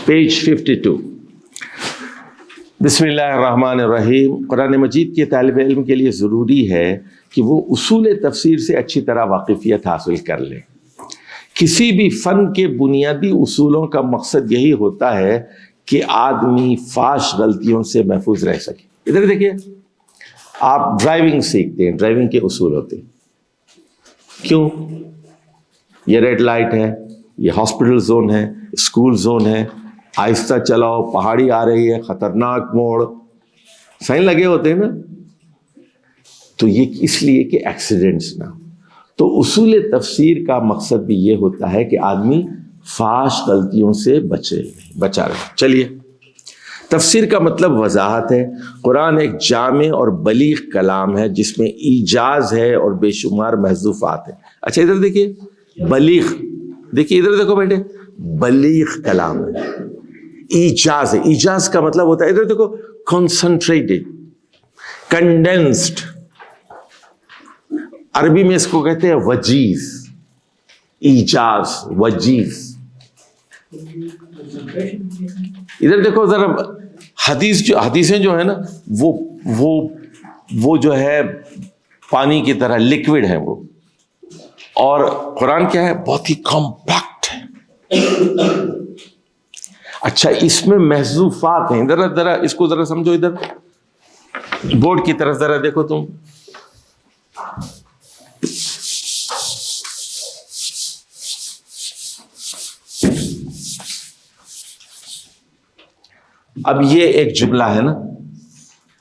Page 52. بسم اللہ الرحمن الرحیم. قرآن مجید کے طالب علم کے لیے ضروری ہے کہ وہ اصول تفسیر سے اچھی طرح واقفیت حاصل کر لے. کسی بھی فن کے بنیادی اصولوں کا مقصد یہی ہوتا ہے کہ آدمی فاش غلطیوں سے محفوظ رہ سکے. ادھر دیکھیے، آپ ڈرائیونگ سیکھتے ہیں، ڈرائیونگ کے اصول ہوتے ہیں. کیوں؟ یہ ریڈ لائٹ ہے، یہ ہاسپٹل زون ہے، اسکول زون ہے، آہستہ چلاؤ، پہاڑی آ رہی ہے، خطرناک موڑ، سائن لگے ہوتے ہیں نا. تو یہ اس لیے کہ ایکسیڈنٹس نہ. تو اصول تفسیر کا مقصد بھی یہ ہوتا ہے کہ آدمی فاش غلطیوں سے بچا رہے. چلیے، تفسیر کا مطلب وضاحت ہے. قرآن ایک جامع اور بلیغ کلام ہے جس میں ایجاز ہے اور بے شمار محذوفات ہیں. اچھا ادھر دیکھیے، بلیغ، دیکھیے ادھر دیکھو بیٹے، بلیغ کلام ہے، ایجاز ہے. ایجاز کا مطلب ہوتا ہے، ادھر دیکھو، کنسنٹریٹڈ، کنڈینسڈ. عربی میں اس کو کہتے ہیں وجیز. ایجاز، وجیز. ادھر دیکھو ذرا، حدیثیں جو ہے نا وہ جو ہے پانی کی طرح لکوڈ ہیں وہ، اور قرآن کیا ہے؟ بہت ہی کمپیکٹ ہے. اچھا، اس میں محذوفات ہیں. ذرا اس کو ذرا سمجھو. ادھر بورڈ کی طرف ذرا دیکھو تم. اب یہ ایک جملہ ہے نا،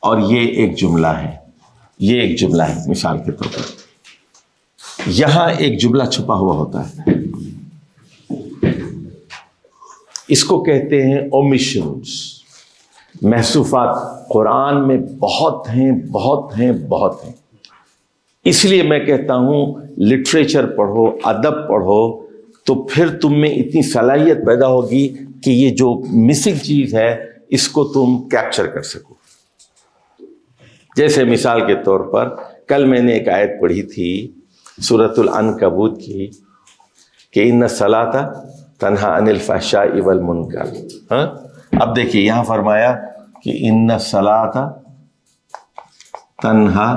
اور یہ ایک جملہ ہے، یہ ایک جملہ ہے. مثال کے طور پر یہاں ایک جملہ چھپا ہوا ہوتا ہے، اس کو کہتے ہیں اومیشنز، محذوفات. قرآن میں بہت ہیں، بہت ہیں، بہت ہیں. اس لیے میں کہتا ہوں لٹریچر پڑھو، ادب پڑھو، تو پھر تم میں اتنی صلاحیت پیدا ہوگی کہ یہ جو مسنگ چیز ہے اس کو تم کیپچر کر سکو. جیسے مثال کے طور پر کل میں نے ایک آیت پڑھی تھی سورۃ العنکبوت کی کہ ان الصلاۃ تنہا عن الفحشاء والمنکر. اب دیکھیے یہاں فرمایا کہ ان الصلاۃ تنہا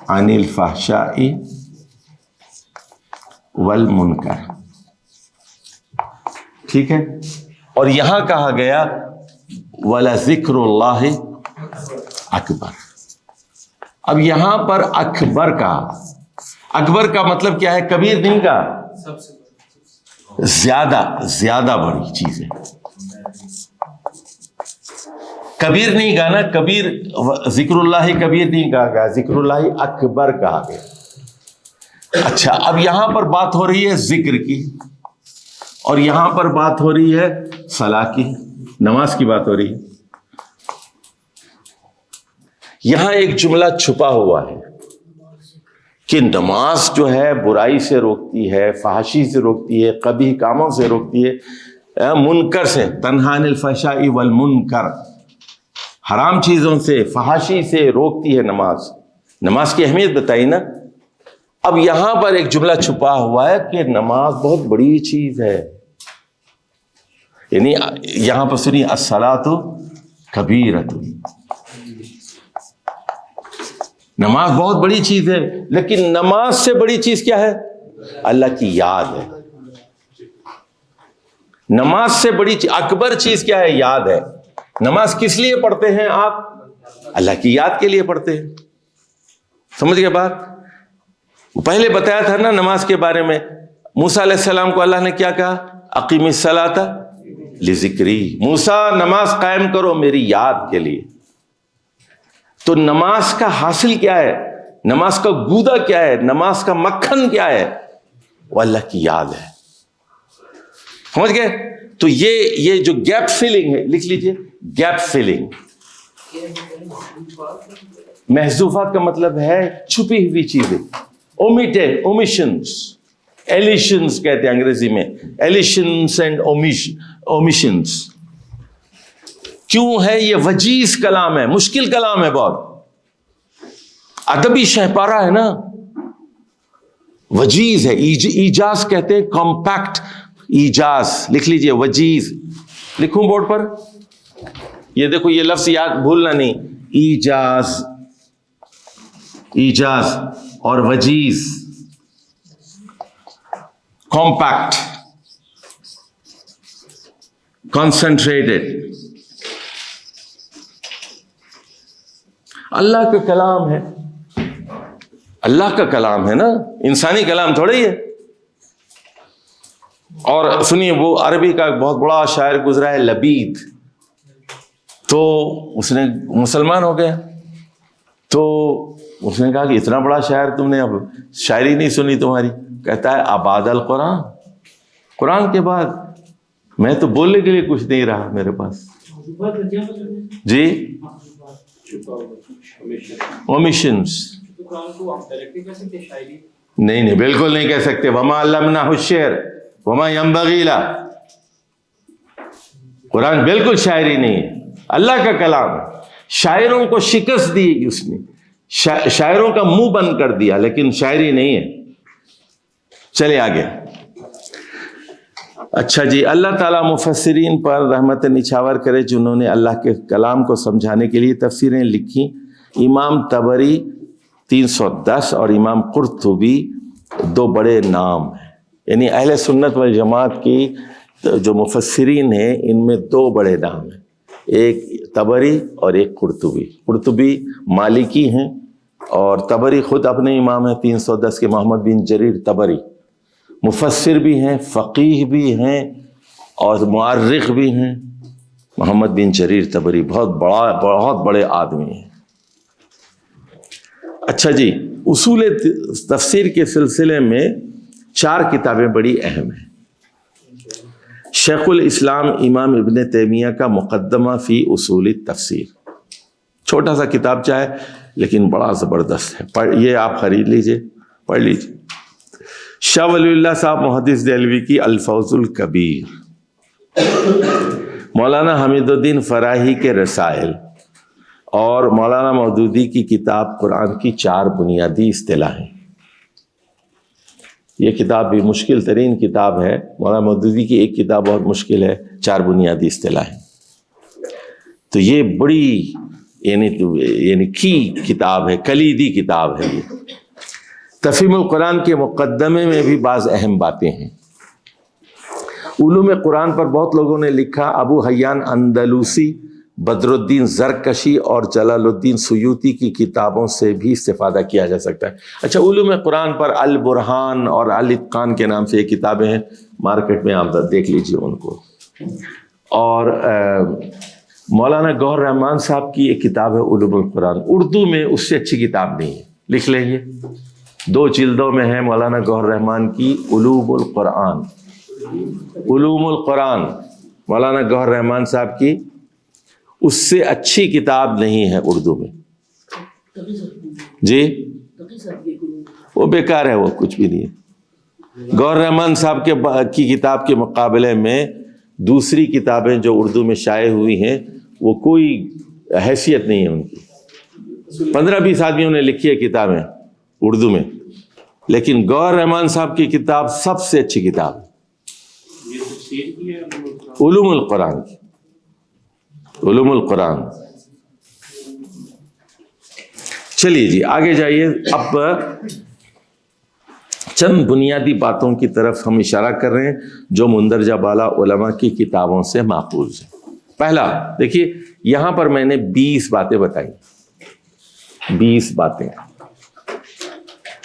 عن الفحشاء والمنکر، ٹھیک ہے. اور یہاں کہا گیا وَلَذِكْرُ اللَّهِ اکبر. اب یہاں پر اکبر کا مطلب کیا ہے؟ کبیر نہیں کہا، زیادہ بڑی چیز ہے. کبیر نہیں کہا نا، کبیر ذکر اللہ کبیر نہیں کہا گیا، ذکر اللہ اکبر کہا گیا. اچھا، اب یہاں پر بات ہو رہی ہے ذکر کی، اور یہاں پر بات ہو رہی ہے صلاح کی، نماز کی بات ہو رہی ہے. یہاں ایک جملہ چھپا ہوا ہے کہ نماز جو ہے برائی سے روکتی ہے، فحاشی سے روکتی ہے، قبیح کاموں سے روکتی ہے، منکر سے، تنہا عن الفحشاء والمنکر، حرام چیزوں سے، فحاشی سے روکتی ہے نماز. نماز کی اہمیت بتائی نا. اب یہاں پر ایک جملہ چھپا ہوا ہے کہ نماز بہت بڑی چیز ہے. یعنی یہاں پر سنی الصلاۃ کبیرۃ، نماز بہت بڑی چیز ہے، لیکن نماز سے بڑی چیز کیا ہے؟ اللہ کی یاد ہے. نماز سے بڑی چیز، اکبر چیز کیا ہے؟ یاد ہے. نماز کس لیے پڑھتے ہیں آپ؟ اللہ کی یاد کے لیے پڑھتے ہیں. سمجھ گئے بات؟ پہلے بتایا تھا نا نماز کے بارے میں. موسیٰ علیہ السلام کو اللہ نے کیا کہا؟ اقیم الصلاۃ لذکری. موسیٰ نماز قائم کرو میری یاد کے لیے. تو نماز کا حاصل کیا ہے؟ نماز کا گودا کیا ہے؟ نماز کا مکھن کیا ہے؟ وہ اللہ کی یاد ہے. سمجھ گئے؟ تو یہ جو گیپ فلنگ ہے، لکھ لیجئے، گیپ فلنگ. محذوفات کا مطلب ہے چھپی ہوئی چیزیں، omitted, omissions, elisions کہتے ہیں انگریزی میں، elisions and omissions. کیوں ہے؟ یہ وجیز کلام ہے، مشکل کلام ہے بہت. ادبی شہپارہ ہے نا، وجیز ہے. ایجاز کہتے ہیں کمپیکٹ. ایجاز لکھ لیجئے, وجیز لکھوں بورڈ پر, یہ دیکھو یہ لفظ یاد بھولنا نہیں, ایجاز, ایجاز اور وجیز, کمپیکٹ, کنسنٹریٹڈ. اللہ کا کلام ہے, اللہ کا کلام ہے نا, انسانی کلام تھوڑا ہی ہے. اور سنیے, وہ عربی کا بہت بڑا شاعر گزرا ہے لبید, تو اس نے مسلمان ہو گیا, تو اس نے کہا کہ اتنا بڑا شاعر تم نے, اب شاعری نہیں سنی تمہاری. کہتا ہے آباد القرآن, قرآن کے بعد میں تو بولنے کے لیے کچھ نہیں رہا میرے پاس. جی اومیشنز نہیں, بالکل نہیں کہہ سکتے. وما علمناہ الشعر وما ينبغي له, قرآن بالکل شاعری نہیں ہے, اللہ کا کلام. شاعروں کو شکست دی اس نے, شاعروں کا منہ بند کر دیا, لیکن شاعری نہیں ہے. چلے آگے. اچھا جی, اللہ تعالیٰ مفسرین پر رحمت نچھاور کرے جنہوں نے اللہ کے کلام کو سمجھانے کے لیے تفسیریں لکھی. امام طبری 310 اور امام قرطبی دو بڑے نام ہیں. یعنی اہل سنت والجماعت کی جو مفسرین ہیں ان میں دو بڑے نام ہیں, ایک طبری اور ایک قرطبی. قرطبی مالکی ہیں اور طبری خود اپنے امام ہیں 310 کے, محمد بن جریر طبری. مفسر بھی ہیں, فقیہ بھی ہیں اور مؤرخ بھی ہیں. محمد بن جریر طبری بہت بڑے آدمی ہیں. اچھا جی, اصول تفسیر کے سلسلے میں 4 کتابیں بڑی اہم ہیں. شیخ الاسلام امام ابن تیمیہ کا مقدمہ فی اصول التفسیر, چھوٹا سا کتابچہ ہے لیکن بڑا زبردست ہے, یہ آپ خرید لیجئے, پڑھ لیجئے. شاہ ولی اللہ صاحب محدث دہلوی کی الفوز الکبیر, مولانا حمید الدین فراہی کے رسائل اور مولانا مودودی کی کتاب قرآن کی 4 بنیادی اصطلاحیں. یہ کتاب بھی مشکل ترین کتاب ہے. مولانا مودودی کی ایک کتاب بہت مشکل ہے, 4 بنیادی اصطلاحیں. تو یہ بڑی یعنی کی کتاب ہے, کلیدی کتاب ہے. یہ تفہیم القرآن کے مقدمے میں بھی بعض اہم باتیں ہیں. علوم قرآن پر بہت لوگوں نے لکھا. ابو حیان اندلوسی, بدر الدین زرکشی اور جلال الدین سیوطی کی کتابوں سے بھی استفادہ کیا جا سکتا ہے. اچھا, علوم قرآن پر البرہان اور الاتقان کے نام سے یہ کتابیں ہیں, مارکیٹ میں آپ دیکھ لیجئے ان کو. اور مولانا گوہر رحمان صاحب کی ایک کتاب ہے علوم القرآن, اردو میں اس سے اچھی کتاب نہیں ہے, لکھ لیں گے. 2 جلدوں میں ہے مولانا گوہر رحمان کی علوم القرآن. علوم القرآن مولانا گوہر رحمان صاحب کی, اس سے اچھی کتاب نہیں ہے اردو میں. جی وہ بیکار ہے, وہ کچھ بھی نہیں ہے. گوہر رحمان صاحب کی کتاب کے مقابلے میں دوسری کتابیں جو اردو میں شائع ہوئی ہیں وہ کوئی حیثیت نہیں ہے ان کی. 15-20 آدمیوں نے لکھی ہے کتابیں اردو میں, لیکن گوہر رحمان صاحب کی کتاب سب سے اچھی کتاب ہے, علوم القرآن کی. علوم القرآن. چلیے جی آگے جائیے. اب چند بنیادی باتوں کی طرف ہم اشارہ کر رہے ہیں جو مندرجہ بالا علماء کی کتابوں سے ماخوذ ہیں. پہلا دیکھیے, یہاں پر میں نے 20 باتیں بتائی, 20 باتیں.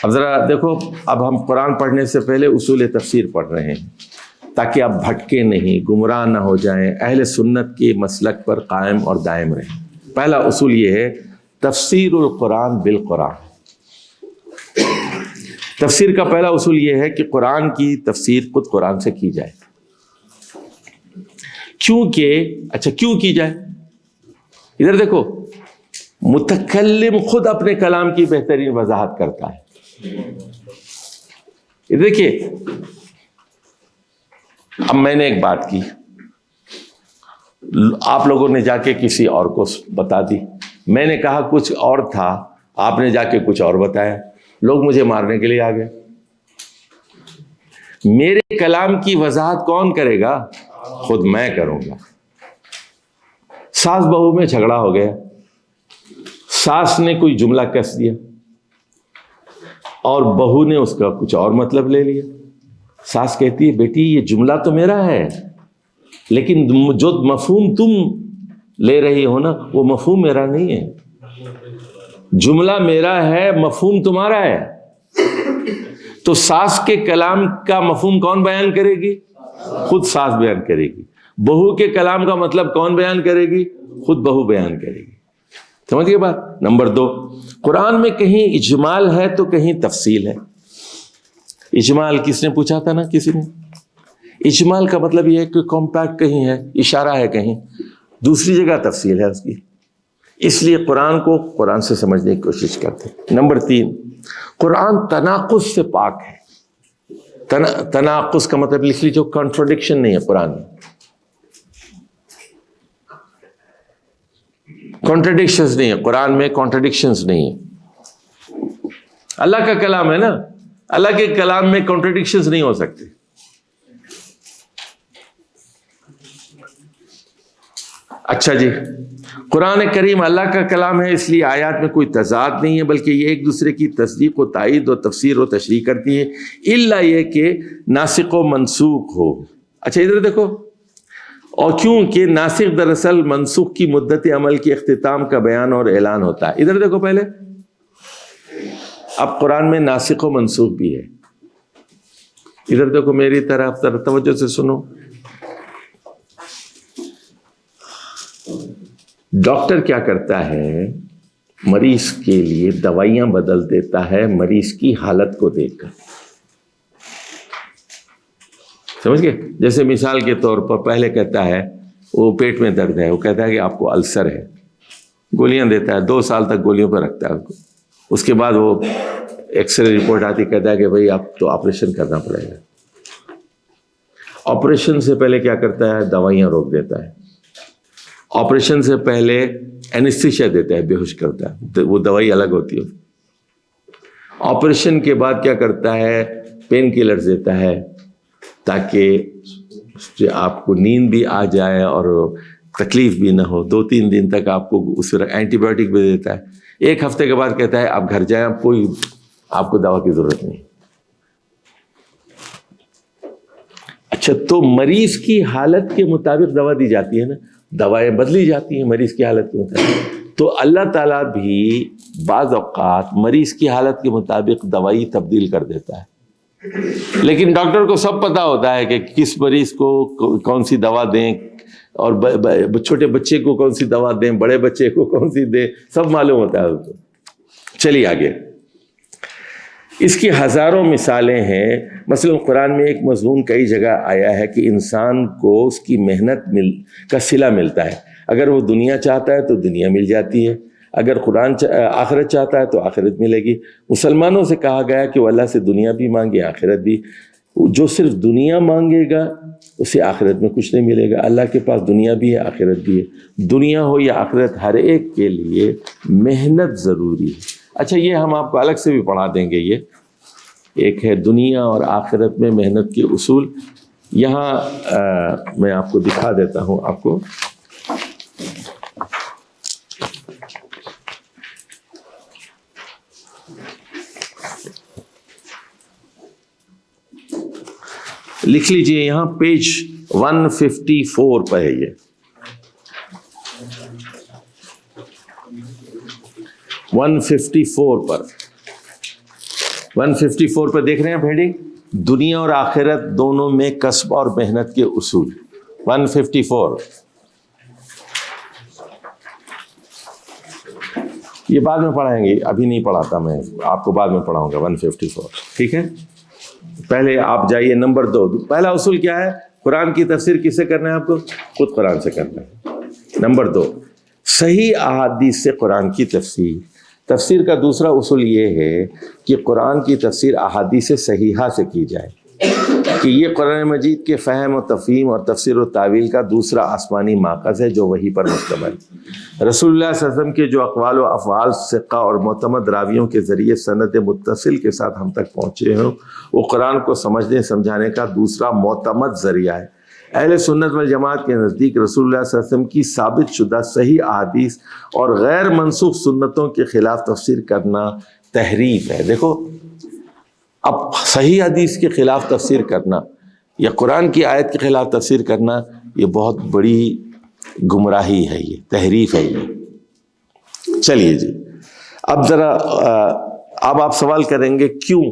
اب ذرا دیکھو, اب ہم قرآن پڑھنے سے پہلے اصول تفسیر پڑھ رہے ہیں تاکہ آپ بھٹکے نہیں, گمراہ نہ ہو جائیں, اہل سنت کے مسلک پر قائم اور دائم رہیں. پہلا اصول یہ ہے تفسیر القرآن بالقرآن. تفسیر کا پہلا اصول یہ ہے کہ قرآن کی تفسیر خود قرآن سے کی جائے. کیوں کی جائے؟ ادھر دیکھو, متکلم خود اپنے کلام کی بہترین وضاحت کرتا ہے. ادھر دیکھیے, اب میں نے ایک بات کی, آپ لوگوں نے جا کے کسی اور کو بتا دی. میں نے کہا کچھ اور تھا, آپ نے جا کے کچھ اور بتایا, لوگ مجھے مارنے کے لیے آ گئے. میرے کلام کی وضاحت کون کرے گا؟ خود میں کروں گا۔ ساس بہو میں جھگڑا ہو گیا، ساس نے کوئی جملہ کس دیا اور بہو نے اس کا کچھ اور مطلب لے لیا۔ ساس کہتی ہے بیٹی یہ جملہ تو میرا ہے، لیکن جو مفہوم تم لے رہی ہو نا وہ مفہوم میرا نہیں ہے، جملہ میرا ہے، مفہوم تمہارا ہے۔ تو ساس کے کلام کا مفہوم کون بیان کرے گی؟ خود ساس بیان کرے گی۔ بہو کے کلام کا مطلب کون بیان کرے گی؟ خود بہو بیان کرے گی۔ سمجھ گئے بات؟ نمبر 2، قرآن میں کہیں اجمال ہے تو کہیں تفصیل ہے۔ اجمال کس نے پوچھا تھا نا کسی نے؟ اجمال کا مطلب یہ ہے کہ کمپیکٹ کہیں ہے، اشارہ ہے کہیں، دوسری جگہ تفصیل ہے اس کی، اس لیے قرآن کو قرآن سے سمجھنے کی کوشش کرتے ہیں۔ نمبر 3، قرآن تناقض سے پاک ہے۔ تناقض کا مطلب لکھ لیجیے، کانٹرڈکشن نہیں ہے قرآن میں، کانٹرڈکشنز نہیں ہے قرآن میں، کانٹرڈکشنز نہیں ہے۔ اللہ کا کلام ہے نا، اللہ کے کلام میں کانٹرڈکشنز نہیں ہو سکتے۔ اچھا جی، قرآن کریم اللہ کا کلام ہے، اس لیے آیات میں کوئی تضاد نہیں ہے، بلکہ یہ ایک دوسرے کی تصدیق و تائید و تفسیر و تشریح کرتی ہیں، الا یہ کہ ناسخ و منسوخ ہو۔ اچھا ادھر دیکھو، اور کیونکہ ناسخ دراصل منسوخ کی مدت عمل کے اختتام کا بیان اور اعلان ہوتا ہے۔ ادھر دیکھو پہلے، اب قرآن میں ناسخ و منسوخ بھی ہے۔ ادھر دیکھو میری طرف توجہ سے سنو۔ ڈاکٹر کیا کرتا ہے؟ مریض کے لیے دوائیاں بدل دیتا ہے مریض کی حالت کو دیکھ کر، سمجھ گئے؟ جیسے مثال کے طور پر پہلے کہتا ہے وہ پیٹ میں درد ہے، وہ کہتا ہے کہ آپ کو السر ہے، گولیاں دیتا ہے، 2 سال تک گولیوں پر رکھتا ہے اس کے بعد وہ ایکس رے رپورٹ آتی، کہتا ہے کہ بھائی آپ تو آپریشن کرنا پڑے گا۔ آپریشن سے پہلے کیا کرتا ہے؟ دوائیاں روک دیتا ہے۔ آپریشن سے پہلے اینستھیشیا دیتا ہے، بے ہوش کرتا ہے، وہ دوائی الگ ہوتی ہے۔ آپریشن کے بعد کیا کرتا ہے؟ پین کلرز دیتا ہے تاکہ آپ کو نیند بھی آ جائے اور تکلیف بھی نہ ہو۔ 2-3 دن تک آپ کو اس طرح اینٹی بایوٹک بھی دیتا ہے۔ 1 ہفتے کے بعد کہتا ہے آپ گھر جائیں، آپ کو دوا کی ضرورت نہیں۔ اچھا، تو مریض کی حالت کے مطابق دوا دی جاتی ہے نا، دوائیں بدلی جاتی ہیں مریض کی حالت کے مطابق۔ تو اللہ تعالیٰ بھی بعض اوقات مریض کی حالت کے مطابق دوائی تبدیل کر دیتا ہے، لیکن ڈاکٹر کو سب پتہ ہوتا ہے کہ کس مریض کو کون سی دوا دیں، اور چھوٹے بچے کو کون سی دوا دیں، بڑے بچے کو کون سی دیں، سب معلوم ہوتا ہے اس کو۔ چلیے آگے، اس کی ہزاروں مثالیں ہیں۔ مثلا قرآن میں ایک مضمون کئی جگہ آیا ہے کہ انسان کو اس کی محنت کا صلہ ملتا ہے۔ اگر وہ دنیا چاہتا ہے تو دنیا مل جاتی ہے، اگر آخرت چاہتا ہے تو آخرت ملے گی۔ مسلمانوں سے کہا گیا کہ وہ اللہ سے دنیا بھی مانگے، آخرت بھی۔ جو صرف دنیا مانگے گا اسے آخرت میں کچھ نہیں ملے گا۔ اللہ کے پاس دنیا بھی ہے، آخرت بھی ہے۔ دنیا ہو یا آخرت، ہر ایک کے لیے محنت ضروری ہے۔ اچھا، یہ ہم آپ کو الگ سے بھی پڑھا دیں گے۔ یہ ایک ہے دنیا اور آخرت میں محنت کے اصول۔ یہاں میں آپ کو دکھا دیتا ہوں، آپ کو لکھ لیجئے، یہاں پیج 154 پہ ہے یہ 154 پر 154 پہ دیکھ رہے ہیں بھیڑی، دنیا اور آخرت دونوں میں کسب اور محنت کے اصول۔ 154 یہ بعد میں پڑھائیں گے، ابھی نہیں پڑھاتا میں، آپ کو بعد میں پڑھاؤں گا 154، ٹھیک ہے؟ پہلے آپ جائیے نمبر 2۔ پہلا اصول کیا ہے؟ قرآن کی تفسیر کس سے کرنا ہے آپ کو؟ خود قرآن سے کرنا ہے۔ نمبر 2، صحیح احادیث سے قرآن کی تفسیر۔ تفسیر کا دوسرا اصول یہ ہے کہ قرآن کی تفسیر احادیث صحیحہ سے کی جائے۔ کہ یہ قرآن مجید کے فہم و تفہیم اور تفسیر و تعویل کا دوسرا آسمانی ماخذ ہے جو وحی پر مشتمل۔ رسول اللہ صلی اللہ علیہ وسلم کے جو اقوال و افعال ثقہ اور معتمد راویوں کے ذریعے سند متصل کے ساتھ ہم تک پہنچے ہیں، وہ قرآن کو سمجھنے سمجھانے کا دوسرا معتمد ذریعہ ہے۔ اہل سنت والجماعت کے نزدیک رسول اللہ صلی اللہ علیہ وسلم کی ثابت شدہ صحیح احادیث اور غیر منسوخ سنتوں کے خلاف تفسیر کرنا تحریف ہے۔ دیکھو، اب صحیح حدیث کے خلاف تفسیر کرنا یا قرآن کی آیت کے خلاف تفسیر کرنا یہ بہت بڑی گمراہی ہے، یہ تحریف ہے یہ۔ چلیے جی، اب ذرا اب آپ سوال کریں گے کیوں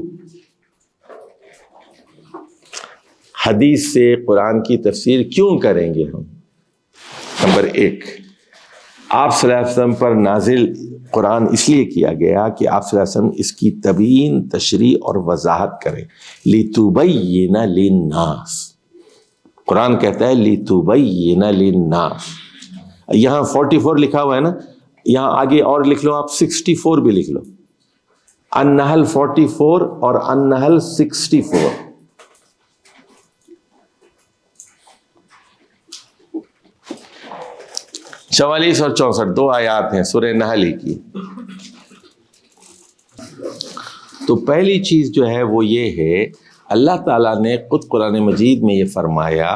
حدیث سے قرآن کی تفسیر کیوں کریں گے ہم؟ نمبر 1، آپ صلی اللہ علیہ وسلم پر نازل قرآن اس لیے کیا گیا کہ آپ صلی اللہ علیہ وسلم اس کی تبیین، تشریح اور وضاحت کریں۔ لِتُبَيِّنَ لِلنَّاسِ، قرآن کہتا ہے لِتُبَيِّنَ لِلنَّاسِ۔ یہاں 44 لکھا ہوا ہے نا، یہاں آگے اور لکھ لو، آپ 64 بھی لکھ لو، النحل 44 اور النحل 64۔ چوالیس اور 64 دو آیات ہیں سورہ نحل ہی کی۔ تو پہلی چیز جو ہے وہ یہ ہے، اللہ تعالیٰ نے خود قرآن مجید میں یہ فرمایا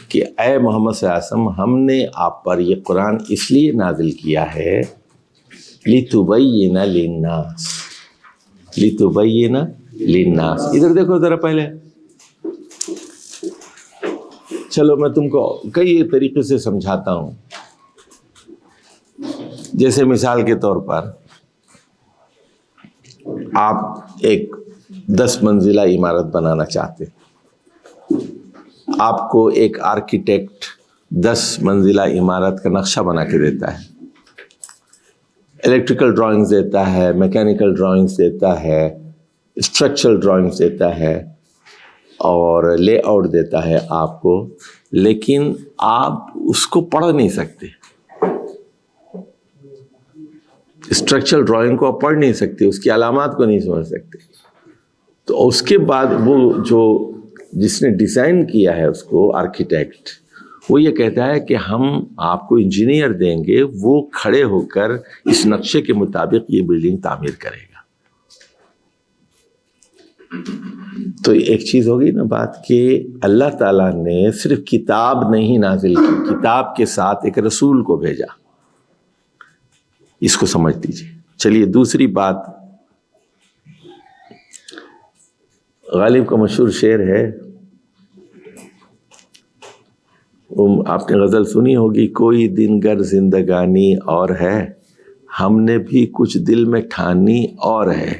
کہ اے محمد صلی اللہ علیہ وسلم، ہم نے آپ پر یہ قرآن اس لیے نازل کیا ہے لِتُبَيِّنَ لِلنَّاسِ، لِتُبَيِّنَ لِلنَّاسِ۔ ادھر دیکھو ذرا پہلے، چلو میں تم کو کئی طریقے سے سمجھاتا ہوں۔ جیسے مثال کے طور پر آپ ایک 10 منزلہ عمارت بنانا چاہتے، آپ کو ایک آرکیٹیکٹ 10 منزلہ عمارت کا نقشہ بنا کے دیتا ہے، الیکٹریکل ڈرائنگز دیتا ہے، میکینیکل ڈرائنگز دیتا ہے، اسٹرکچرل ڈرائنگز دیتا ہے اور لے آؤٹ دیتا ہے آپ کو، لیکن آپ اس کو پڑھ نہیں سکتے۔ اسٹرکچرل ڈرائنگ کو آپ پڑھ نہیں سکتے، اس کی علامات کو نہیں سمجھ سکتے۔ تو اس کے بعد وہ جو جس نے ڈیزائن کیا ہے اس کو، آرکیٹیکٹ، وہ یہ کہتا ہے کہ ہم آپ کو انجینئر دیں گے، وہ کھڑے ہو کر اس نقشے کے مطابق یہ بلڈنگ تعمیر کرے گا۔ تو ایک چیز ہوگی نا بات کہ اللہ تعالیٰ نے صرف کتاب نہیں نازل کی، کتاب کے ساتھ ایک رسول کو بھیجا۔ اس کو سمجھ لیجیے۔ چلیے دوسری بات، غالب کا مشہور شعر ہے، آپ نے غزل سنی ہوگی، کوئی دن گر زندگانی اور ہے، ہم نے بھی کچھ دل میں ٹھانی اور ہے،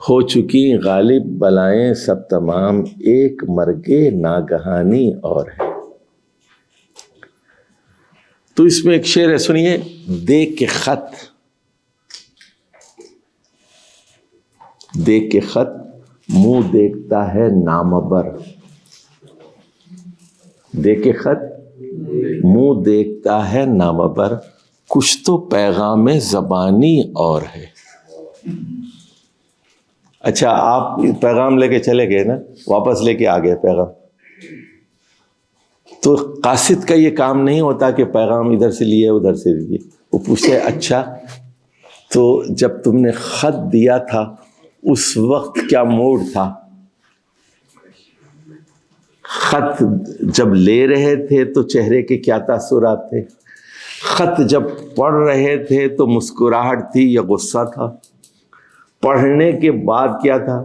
ہو چکی غالب بلائیں سب تمام، ایک مرگے ناگہانی اور ہے۔ تو اس میں ایک شعر ہے، سنیے، دیکھ کے خط، دیکھ کے خط منہ دیکھتا ہے نامبر، دیکھ کے خط منہ دیکھتا ہے نامبر، کچھ تو پیغام زبانی اور ہے۔ اچھا، آپ پیغام لے کے چلے گئے نا، واپس لے کے آ گئے پیغام، تو قاصد کا یہ کام نہیں ہوتا کہ پیغام ادھر سے لیے ادھر سے لیے، وہ پوچھتے اچھا تو جب تم نے خط دیا تھا اس وقت کیا موڈ تھا؟ خط جب لے رہے تھے تو چہرے کے کیا تاثرات تھے؟ خط جب پڑھ رہے تھے تو مسکراہٹ تھی یا غصہ تھا؟ پڑھنے کے بعد کیا تھا؟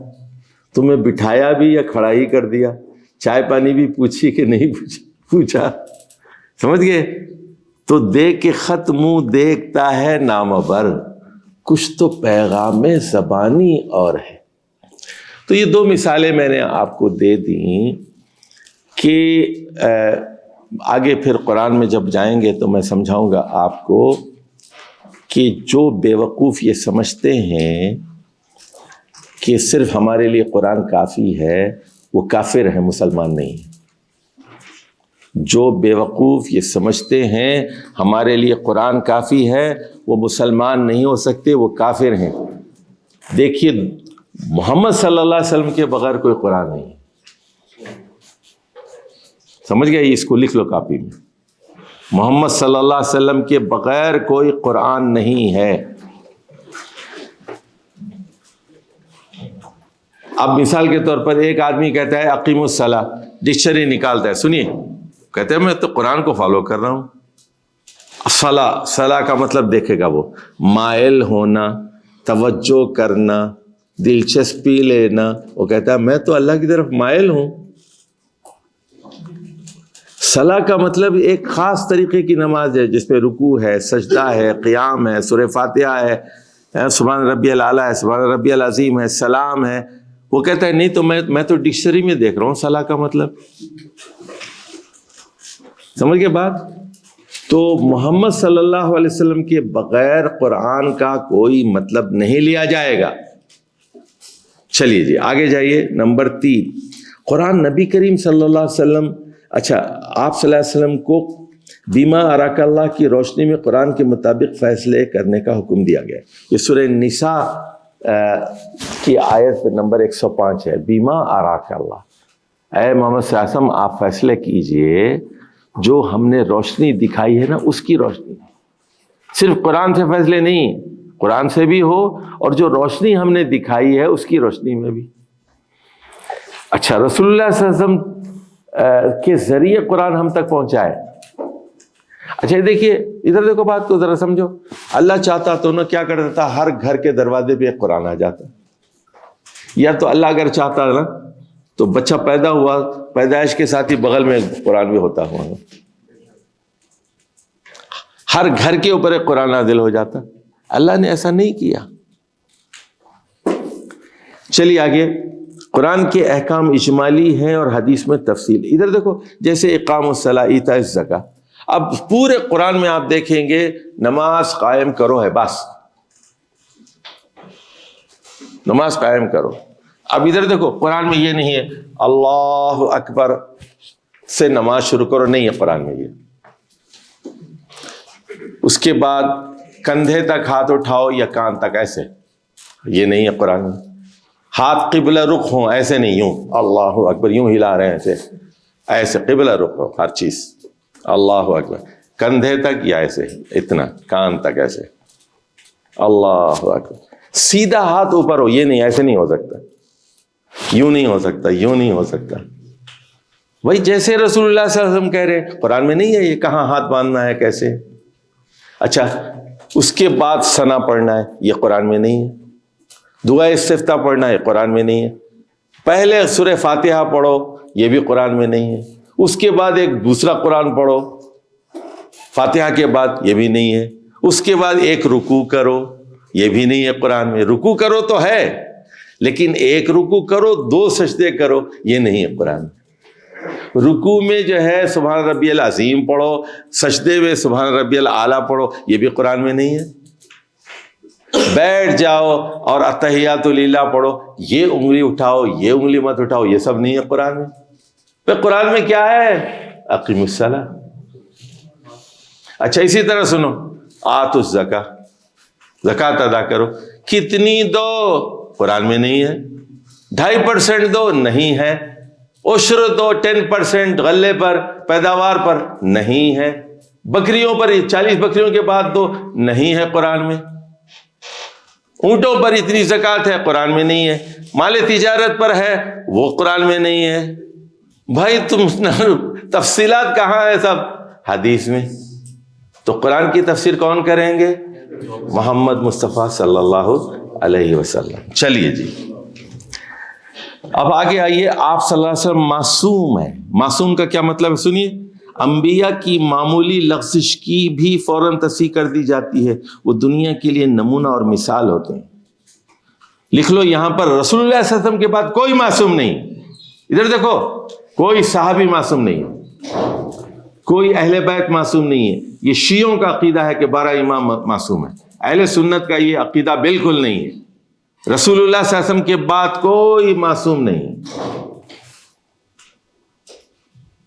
تمہیں بٹھایا بھی یا کھڑا ہی کر دیا؟ چائے پانی بھی پوچھی کہ نہیں پوچھا؟ سمجھ گئے؟ تو دیکھ کے خط منہ دیکھتا ہے نامبر، کچھ تو پیغام زبانی اور ہے۔ تو یہ دو مثالیں میں نے آپ کو دے دیں کہ آگے پھر قرآن میں جب جائیں گے تو میں سمجھاؤں گا آپ کو کہ جو بیوقوف یہ سمجھتے ہیں کہ صرف ہمارے لیے قرآن کافی ہے، وہ کافر ہیں، مسلمان نہیں ہیں۔ جو بیوقوف یہ سمجھتے ہیں ہمارے لیے قرآن کافی ہے، وہ مسلمان نہیں ہو سکتے، وہ کافر ہیں۔ دیکھیے محمد صلی اللہ علیہ وسلم کے بغیر کوئی قرآن نہیں. سمجھ گئے؟ اس کو لکھ لو کاپی میں. محمد صلی اللہ علیہ وسلم کے بغیر کوئی قرآن نہیں ہے. اب مثال کے طور پر ایک آدمی کہتا ہے اقیم الصلاۃ، ڈکشنری نکالتا ہے، سنیے، کہتے ہیں میں تو قرآن کو فالو کر رہا ہوں. صلاح کا مطلب دیکھے گا وہ مائل ہونا، توجہ کرنا، دلچسپی لینا. وہ کہتا ہے میں تو اللہ کی طرف مائل ہوں. صلاح کا مطلب ایک خاص طریقے کی نماز ہے جس پہ رکوع ہے، سجدہ ہے، قیام ہے، سورہ فاتحہ ہے، سبحان ربی الاعلیٰ ہے، سبحان ربی العظیم ہے، سلام ہے. وہ کہتا ہے نہیں تو میں تو ڈکشنری میں دیکھ رہا ہوں صلاح کا مطلب. سمجھ گئے بات؟ تو محمد صلی اللہ علیہ وسلم کے بغیر قرآن کا کوئی مطلب نہیں لیا جائے گا. چلیے جی آگے جائیے. نمبر 3، قرآن نبی کریم صلی اللہ علیہ وسلم، اچھا آپ صلی اللہ علیہ وسلم کو بیما اراک اللہ کی روشنی میں قرآن کے مطابق فیصلے کرنے کا حکم دیا گیا. یہ سورہ نساء کی آیت نمبر 105 ہے. بیما اراک اللہ، اے محمد صلی اللہ علیہ وسلم آپ فیصلے کیجئے جو ہم نے روشنی دکھائی ہے نا اس کی روشنی. صرف قرآن سے فیصلے نہیں، قرآن سے بھی ہو اور جو روشنی ہم نے دکھائی ہے اس کی روشنی میں بھی. اچھا رسول اللہ صلی اللہ علیہ وسلم کے ذریعے قرآن ہم تک پہنچائے. اچھا دیکھیے ادھر دیکھو بات کو ذرا سمجھو. اللہ چاہتا تو نہ کیا کرتا تھا، ہر گھر کے دروازے پہ ایک قرآن آ جاتا. یا تو اللہ اگر چاہتا نا تو بچہ پیدا ہوا، پیدائش کے ساتھ ہی بغل میں قرآن بھی ہوتا ہوا، ہر گھر کے اوپر ایک قرآن نازل ہو جاتا. اللہ نے ایسا نہیں کیا. چلیے آگے. قرآن کے احکام اجمالی ہیں اور حدیث میں تفصیل. ادھر دیکھو جیسے اقام الصلاۃ، ایتاء الزکاۃ. اب پورے قرآن میں آپ دیکھیں گے نماز قائم کرو ہے، بس نماز قائم کرو. اب ادھر دیکھو قرآن میں یہ نہیں ہے اللہ اکبر سے نماز شروع کرو، نہیں ہے قرآن میں یہ. اس کے بعد کندھے تک ہاتھ اٹھاؤ یا کان تک، ایسے یہ نہیں ہے قرآن میں. ہاتھ قبلہ رخ ہوں، ایسے نہیں یوں اللہ اکبر یوں ہلا رہے ہیں ایسے قبلہ رخ ہو ہر چیز اللہ اکبر. کندھے تک یا ایسے اتنا، کان تک ایسے اللہ اکبر. سیدھا ہاتھ اوپر ہو، یہ نہیں، ایسے نہیں ہو سکتا، یوں نہیں ہو سکتا، یوں نہیں ہو سکتا. وہی جیسے رسول اللہ صلی اللہ علیہ وسلم کہہ رہے ہیں قرآن میں نہیں ہے یہ کہاں ہاتھ باندھنا ہے کیسے. اچھا اس کے بعد ثنا پڑھنا ہے، یہ قرآن میں نہیں ہے. دعا استفتاح پڑھنا ہے، قرآن میں نہیں ہے. پہلے سورہ فاتحہ پڑھو، یہ بھی قرآن میں نہیں ہے. اس کے بعد ایک دوسرا قرآن پڑھو فاتحہ کے بعد، یہ بھی نہیں ہے. اس کے بعد ایک رکوع کرو، یہ بھی نہیں ہے قرآن میں. رکوع کرو تو ہے لیکن ایک رکوع کرو، 2 سجدے کرو، یہ نہیں ہے قرآن میں. رکوع میں جو ہے سبحان ربی العظیم پڑھو، سجدے میں سبحان ربی الاعلیٰ پڑھو، یہ بھی قرآن میں نہیں ہے. بیٹھ جاؤ اور اتحیات للہ پڑھو، یہ انگلی اٹھاؤ یہ انگلی مت اٹھاؤ، یہ سب نہیں ہے قرآن میں. پھر قرآن میں کیا ہے؟ اقیم الصلاۃ. اچھا اسی طرح سنو، آتوا الزکاۃ، زکوٰۃ ادا کرو. کتنی دو؟ قرآن میں نہیں ہے. 2.5% دو، نہیں ہے. عشر دو 10% غلے پر، پیداوار پر، نہیں ہے. بکریوں پر 40 بکریوں کے بعد دو، نہیں ہے قرآن میں. اونٹوں پر اتنی زکوٰۃ ہے، قرآن میں نہیں ہے. مال تجارت پر ہے، وہ قرآن میں نہیں ہے. بھائی تم تفصیلات کہاں ہے؟ سب حدیث میں. تو قرآن کی تفسیر کون کریں گے؟ محمد مصطفیٰ صلی اللہ علیہ وسلم. چلیے جی اب آگے آئیے. آپ صلی اللہ علیہ وسلم معصوم ہے. معصوم کا کیا مطلب ہے سنیے. انبیاء کی معمولی لغزش کی بھی فوراً تصحیح کر دی جاتی ہے. وہ دنیا کے لیے نمونہ اور مثال ہوتے ہیں. لکھ لو یہاں پر رسول اللہ صلی اللہ علیہ وسلم کے بعد کوئی معصوم نہیں. ادھر دیکھو کوئی صحابی معصوم نہیں ہے، کوئی اہل بیت معصوم نہیں ہے. یہ شیعوں کا عقیدہ ہے کہ 12 امام معصوم ہیں. اہل سنت کا یہ عقیدہ بالکل نہیں ہے. رسول اللہ صلی اللہ علیہ وسلم کے بعد کوئی معصوم نہیں.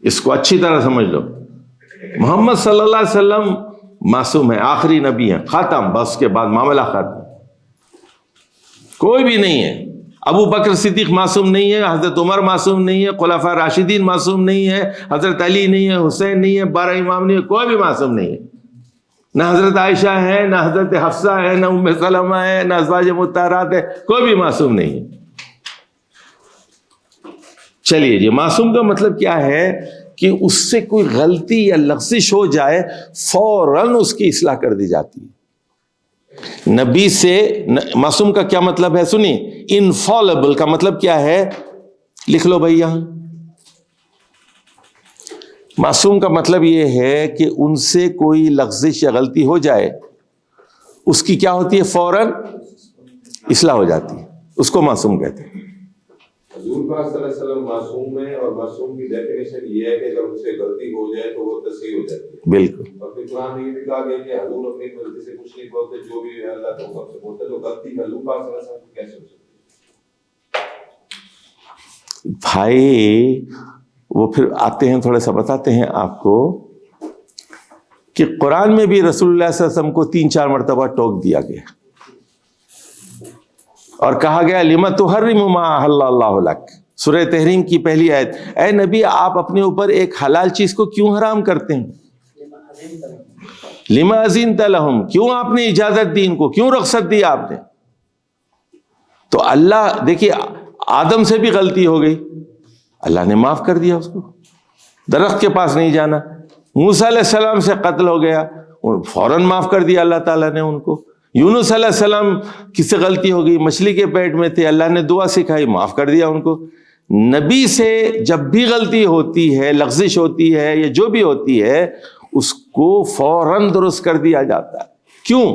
اس کو اچھی طرح سمجھ لو. محمد صلی اللہ علیہ وسلم معصوم ہے، آخری نبی ہیں، ختم، بس کے بعد معاملہ ختم. کوئی بھی نہیں ہے. ابو بکر صدیق معصوم نہیں ہے، حضرت عمر معصوم نہیں ہے، خلفاء راشدین معصوم نہیں ہے، حضرت علی نہیں ہے، حسین نہیں ہے، 12 امام نہیں ہے، کوئی بھی معصوم نہیں ہے. نہ حضرت عائشہ ہے، نہ حضرت حفصہ ہے، نہ ام سلمہ ہے، نہ ازواج مطہرات ہے، کوئی بھی معصوم نہیں ہے. چلیے جی، معصوم کا مطلب کیا ہے کہ اس سے کوئی غلطی یا لغزش ہو جائے فوراً اس کی اصلاح کر دی جاتی ہے. نبی سے معصوم کا کیا مطلب ہے سنیے. انفالبل کا مطلب کیا ہے، لکھ لو بھائی یہاں. معصوم کا مطلب یہ ہے کہ ان سے کوئی لغزش یا غلطی ہو جائے اس کی کیا ہوتی ہے، فوراً اصلاح ہو جاتی ہے، اس کو معصوم کہتے ہیں. حضور پاک صلی اللہ علیہ وسلم معصوم ہے، اور معصوم کی ڈیفینیشن یہ ہے کہ اگر ان سے غلطی ہو جائے تو وہ تصحیح ہو جاتی ہے. بالکل. اور پھر قرآن میں یہ بھی کہا گیا کہ حضور اپنی غلطی سے کچھ نہیں بولتے، جو بھی اللہ کے حکم سے بولتے، تو غلطی حضور پاک صلی اللہ علیہ وسلم کو کیسے ہو سکتی ہے؟ بھائی وہ پھر آتے ہیں، تھوڑا سا بتاتے ہیں آپ کو کہ قرآن میں بھی رسول اللہ صلی اللہ علیہ وسلم کو 3-4 مرتبہ ٹوک دیا گیا اور کہا گیا لِمَ تُحَرِّمُ مَا أَحَلَّ اللَّهُ لَكَ. سورہ تحریم کی پہلی آیت، اے نبی آپ اپنے اوپر ایک حلال چیز کو کیوں حرام کرتے ہیں؟ لِمَ أَذِنْتَ لَهُمْ، کیوں آپ نے اجازت دی ان کو، کیوں رخصت دی آپ نے؟ تو اللہ دیکھیے، آدم سے بھی غلطی ہو گئی، اللہ نے معاف کر دیا اس کو، درخت کے پاس نہیں جانا. موسیٰ علیہ السلام سے قتل ہو گیا، فوراً معاف کر دیا اللہ تعالیٰ نے ان کو. یونس علیہ السلام کس سے غلطی ہو گئی، مچھلی کے پیٹ میں تھے، اللہ نے دعا سکھائی، معاف کر دیا ان کو. نبی سے جب بھی غلطی ہوتی ہے، لغزش ہوتی ہے یا جو بھی ہوتی ہے، اس کو فوراً درست کر دیا جاتا ہے. کیوں؟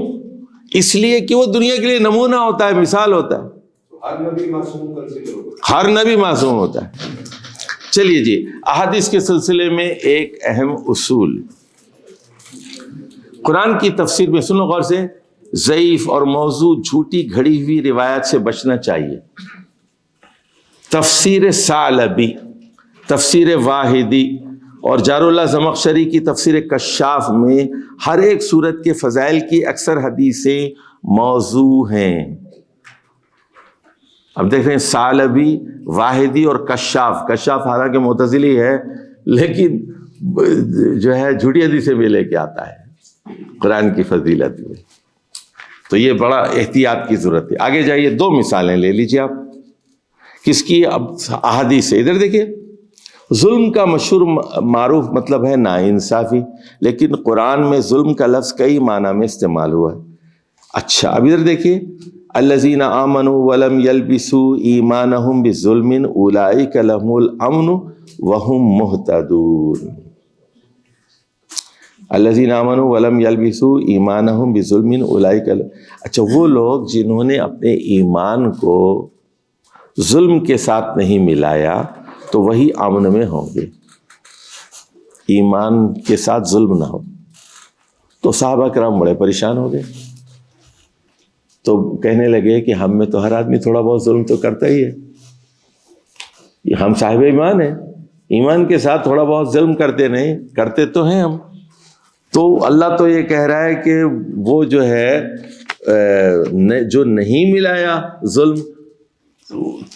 اس لیے کہ وہ دنیا کے لیے نمونہ ہوتا ہے، مثال ہوتا ہے. ہر نبی معصوم کنسیڈر ہوتا ہے، ہر نبی معصوم ہوتا ہے. چلیے جی، احادیث کے سلسلے میں ایک اہم اصول قرآن کی تفسیر میں سنو غور سے. ضعیف اور موضوع جھوٹی گھڑی ہوئی روایت سے بچنا چاہیے. تفسیر ثعلبی، تفسیر واحدی اور جار اللہ زمخشری کی تفسیر کشاف میں ہر ایک سورت کے فضائل کی اکثر حدیثیں موضوع ہیں. اب دیکھ رہے ہیں ثعلبی، واحدی اور کشاف حالانکہ معتزلی ہے لیکن جو ہے جھوٹی حدیثیں بھی لے کے آتا ہے قرآن کی فضیلت میں. تو یہ بڑا احتیاط کی ضرورت ہے. آگے جائیے، 2 مثالیں لے لیجیے آپ. کس کی؟ اب احادیث سے. ادھر دیکھیے، ظلم کا مشہور معروف مطلب ہے ناانصافی، لیکن قرآن میں ظلم کا لفظ کئی معنی میں استعمال ہوا ہے. اچھا اب ادھر دیکھیے، الذین آمنوا ولم یلبسوا ایمانہم بظلم اولئک لہم الامن وہم مہتدون. الذین آمنوا ولم یلبسوا ایمانہم بظلم اولئک. اچھا، وہ لوگ جنہوں نے اپنے ایمان کو ظلم کے ساتھ نہیں ملایا تو وہی امن میں ہوں گے. ایمان کے ساتھ ظلم نہ ہو. تو صحابہ کرام بڑے پریشان ہو گئے، تو کہنے لگے کہ ہم میں تو ہر آدمی تھوڑا بہت ظلم تو کرتا ہی ہے، ہم صاحب ایمان ہیں، ایمان کے ساتھ تھوڑا بہت ظلم کرتے نہیں، کرتے تو ہیں ہم. تو اللہ تو یہ کہہ رہا ہے کہ وہ جو ہے جو نہیں ملایا ظلم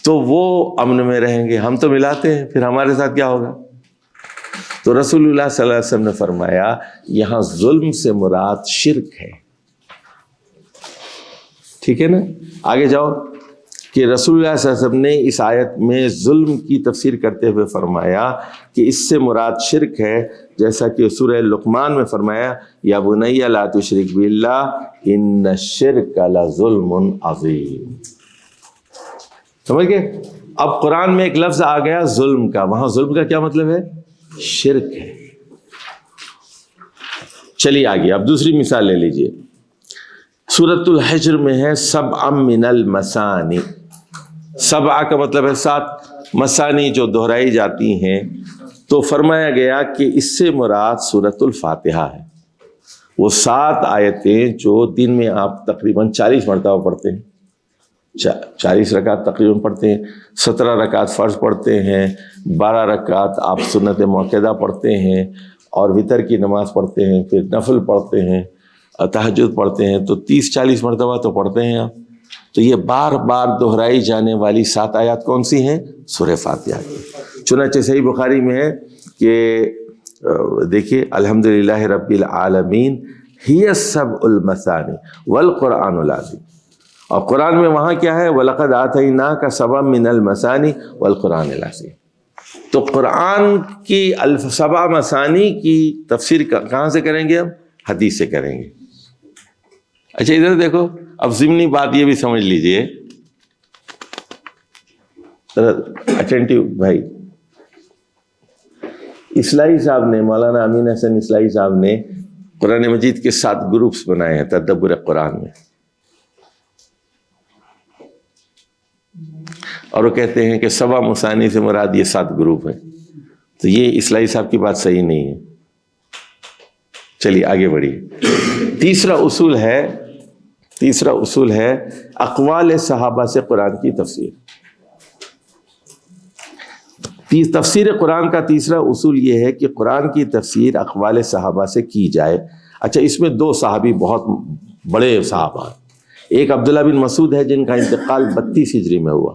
تو وہ امن میں رہیں گے، ہم تو ملاتے ہیں، پھر ہمارے ساتھ کیا ہوگا؟ تو رسول اللہ صلی اللہ علیہ وسلم نے فرمایا یہاں ظلم سے مراد شرک ہے. ٹھیک ہے نا؟ آگے جاؤ کہ رسول اللہ صلی اللہ علیہ وسلم نے اس آیت میں ظلم کی تفسیر کرتے ہوئے فرمایا کہ اس سے مراد شرک ہے، جیسا کہ سورہ لقمان میں فرمایا یا بنی لا تشرک باللہ ان الشرک لظلم عظیم. سمجھ گئے؟ اب قرآن میں ایک لفظ آ گیا ظلم کا، وہاں ظلم کا کیا مطلب ہے؟ شرک ہے. چلیے آگے، اب دوسری مثال لے لیجئے. سورۃ الحجر میں ہے سبع من المثانی. سبع کا مطلب ہے 7، مثانی جو دہرائی جاتی ہیں. تو فرمایا گیا کہ اس سے مراد سورۃ الفاتحہ ہے. وہ 7 آیتیں جو دن میں آپ تقریباً 40 مرتبہ پڑھتے ہیں، 40 رکعت تقریباً پڑھتے ہیں، 17 رکعت فرض پڑھتے ہیں، 12 رکعت آپ سنت موقدہ پڑھتے ہیں، اور وتر کی نماز پڑھتے ہیں، پھر نفل پڑھتے ہیں، تہجد پڑھتے ہیں، تو 30-40 مرتبہ تو پڑھتے ہیں آپ. تو یہ بار بار دہرائی جانے والی 7 آیات کون سی ہیں؟ سورہ فاتحہ کی۔ چنانچہ صحیح بخاری میں ہے کہ دیکھیے الحمدللہ رب العالمین ہی السبع المثانی والقرآن العظیم، اور قرآن میں وہاں کیا ہے؟ وَلَقَدْ آتَيْنَاكَ سَبْعًا مِّنَ الْمَثَانِي وَالْقُرْآنِ الْعَظِيمِ۔ تو قرآن کی 7 مثانی کی تفسیر کہاں سے کریں گے ہم؟ حدیث سے کریں گے۔ اچھا ادھر دیکھو، اب ضمنی بات یہ بھی سمجھ لیجئے، اٹینٹیو بھائی، اصلاحی صاحب نے، مولانا امین حسن اصلاحی صاحب نے قرآن مجید کے 7 گروپس بنائے ہیں تدبر قرآن میں، اور وہ کہتے ہیں کہ 7 مثانی سے مراد یہ 7 گروپ ہیں، تو یہ اصلاحی صاحب کی بات صحیح نہیں ہے۔ چلیے آگے بڑھیے۔ تیسرا اصول ہے اقوال صحابہ سے قرآن کی تفسیر۔ تفسیر قرآن کا تیسرا اصول یہ ہے کہ قرآن کی تفسیر اقوال صحابہ سے کی جائے۔ اچھا اس میں 2 صحابی بہت بڑے صحابہ ہیں، ایک عبداللہ بن مسعود ہے جن کا انتقال 32 ہجری میں ہوا،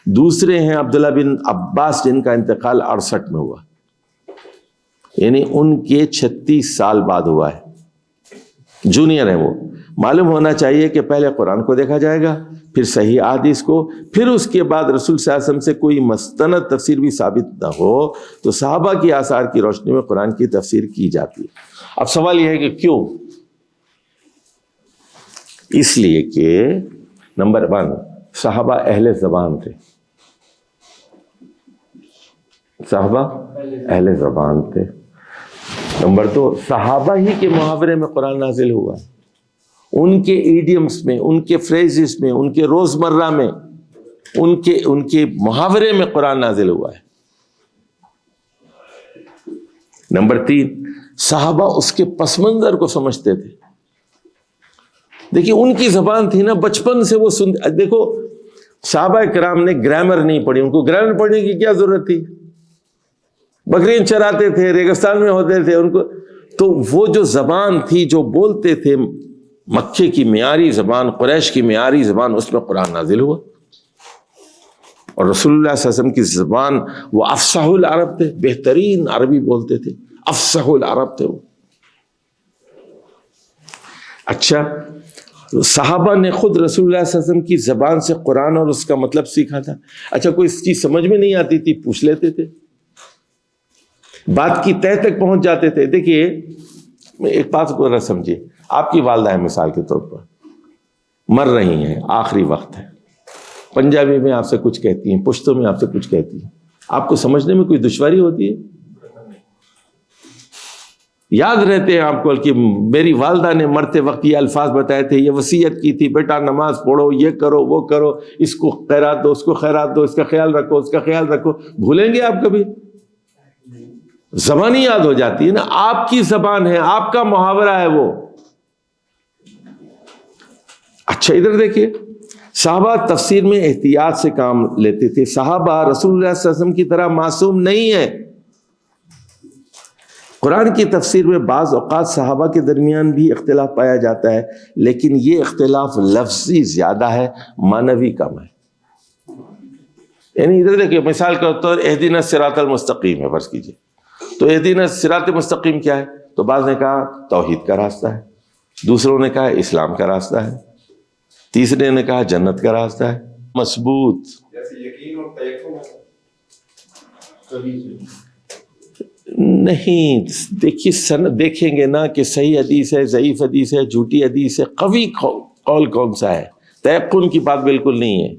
دوسرے ہیں عبداللہ بن عباس جن کا انتقال 68 میں ہوا، یعنی ان کے 36 سال بعد ہوا ہے، جونیئر ہیں وہ۔ معلوم ہونا چاہیے کہ پہلے قرآن کو دیکھا جائے گا، پھر صحیح احادیث کو، پھر اس کے بعد رسول صلی اللہ علیہ وسلم سے کوئی مستند تفسیر بھی ثابت نہ ہو تو صحابہ کی آثار کی روشنی میں قرآن کی تفسیر کی جاتی ہے۔ اب سوال یہ ہے کہ کیوں؟ اس لیے کہ نمبر 1 صحابہ اہل زبان تھے، صحابہ اہل زبان تھے۔ نمبر 2 صحابہ ہی کے محاورے میں قرآن نازل ہوا، ان کے ایڈیمز میں، ان کے فریزز میں، ان کے روزمرہ میں، ان کے محاورے میں قرآن نازل ہوا ہے۔ نمبر 3 صحابہ اس کے پس منظر کو سمجھتے تھے۔ دیکھیے ان کی زبان تھی نا، بچپن سے وہ دیکھو صحابہ کرام نے گرامر نہیں پڑھی، ان کو گرامر پڑھنے کی کیا ضرورت تھی؟ بکریاں چراتے تھے، ریگستان میں ہوتے تھے، ان کو تو وہ جو زبان تھی جو بولتے تھے، مکے کی معیاری زبان، قریش کی معیاری زبان، اس میں قرآن نازل ہوا۔ اور رسول اللہ صلی اللہ علیہ وسلم کی زبان وہ افصح العرب تھے، بہترین عربی بولتے تھے، افصح العرب تھے وہ۔ اچھا صحابہ نے خود رسول اللہ صلی اللہ علیہ وسلم کی زبان سے قرآن اور اس کا مطلب سیکھا تھا۔ اچھا کوئی اس چیز سمجھ میں نہیں آتی تھی، پوچھ لیتے تھے، بات کی تہ تک پہنچ جاتے تھے۔ دیکھیے ایک بات کو ذرا سمجھیے، آپ کی والدہ ہے مثال کے طور پر، مر رہی ہیں، آخری وقت ہے، پنجابی میں آپ سے کچھ کہتی ہیں، پشتو میں آپ سے کچھ کہتی ہیں، آپ کو سمجھنے میں کوئی دشواری ہوتی ہے؟ یاد رہتے ہیں آپ کو کہ میری والدہ نے مرتے وقت یہ الفاظ بتائے تھے، یہ وصیت کی تھی، بیٹا نماز پڑھو، یہ کرو وہ کرو، اس کو خیرات دو، اس کو خیرات دو، اس کا خیال رکھو، اس کا خیال رکھو۔ بھولیں گے آپ کبھی؟ زبان ہی یاد ہو جاتی ہے نا، آپ کی زبان ہے، آپ کا محاورہ ہے وہ۔ اچھا ادھر دیکھیے، صحابہ تفسیر میں احتیاط سے کام لیتے تھے۔ صحابہ رسول اللہ صلی اللہ علیہ وسلم کی طرح معصوم نہیں ہے۔ قرآن کی تفسیر میں بعض اوقات صحابہ کے درمیان بھی اختلاف پایا جاتا ہے، لیکن یہ اختلاف لفظی زیادہ ہے، معنوی کم ہے۔ یعنی ادھر دیکھیے مثال کے طور پر اہدنا الصراط المستقیم ہے، فرض کیجیے، تو اہدنا الصراط المستقیم کیا ہے؟ تو بعض نے کہا توحید کا راستہ ہے، دوسروں نے کہا اسلام کا راستہ ہے، تیسرے نے کہا جنت کا راستہ ہے، مضبوط۔ جیسے یقین اور تیقن نہیں، دیکھیے دیکھیں گے نا کہ صحیح حدیث ہے، ضعیف حدیث ہے، جھوٹی حدیث ہے، قوی قول کون سا ہے؟ تیقن کی بات بالکل نہیں ہے۔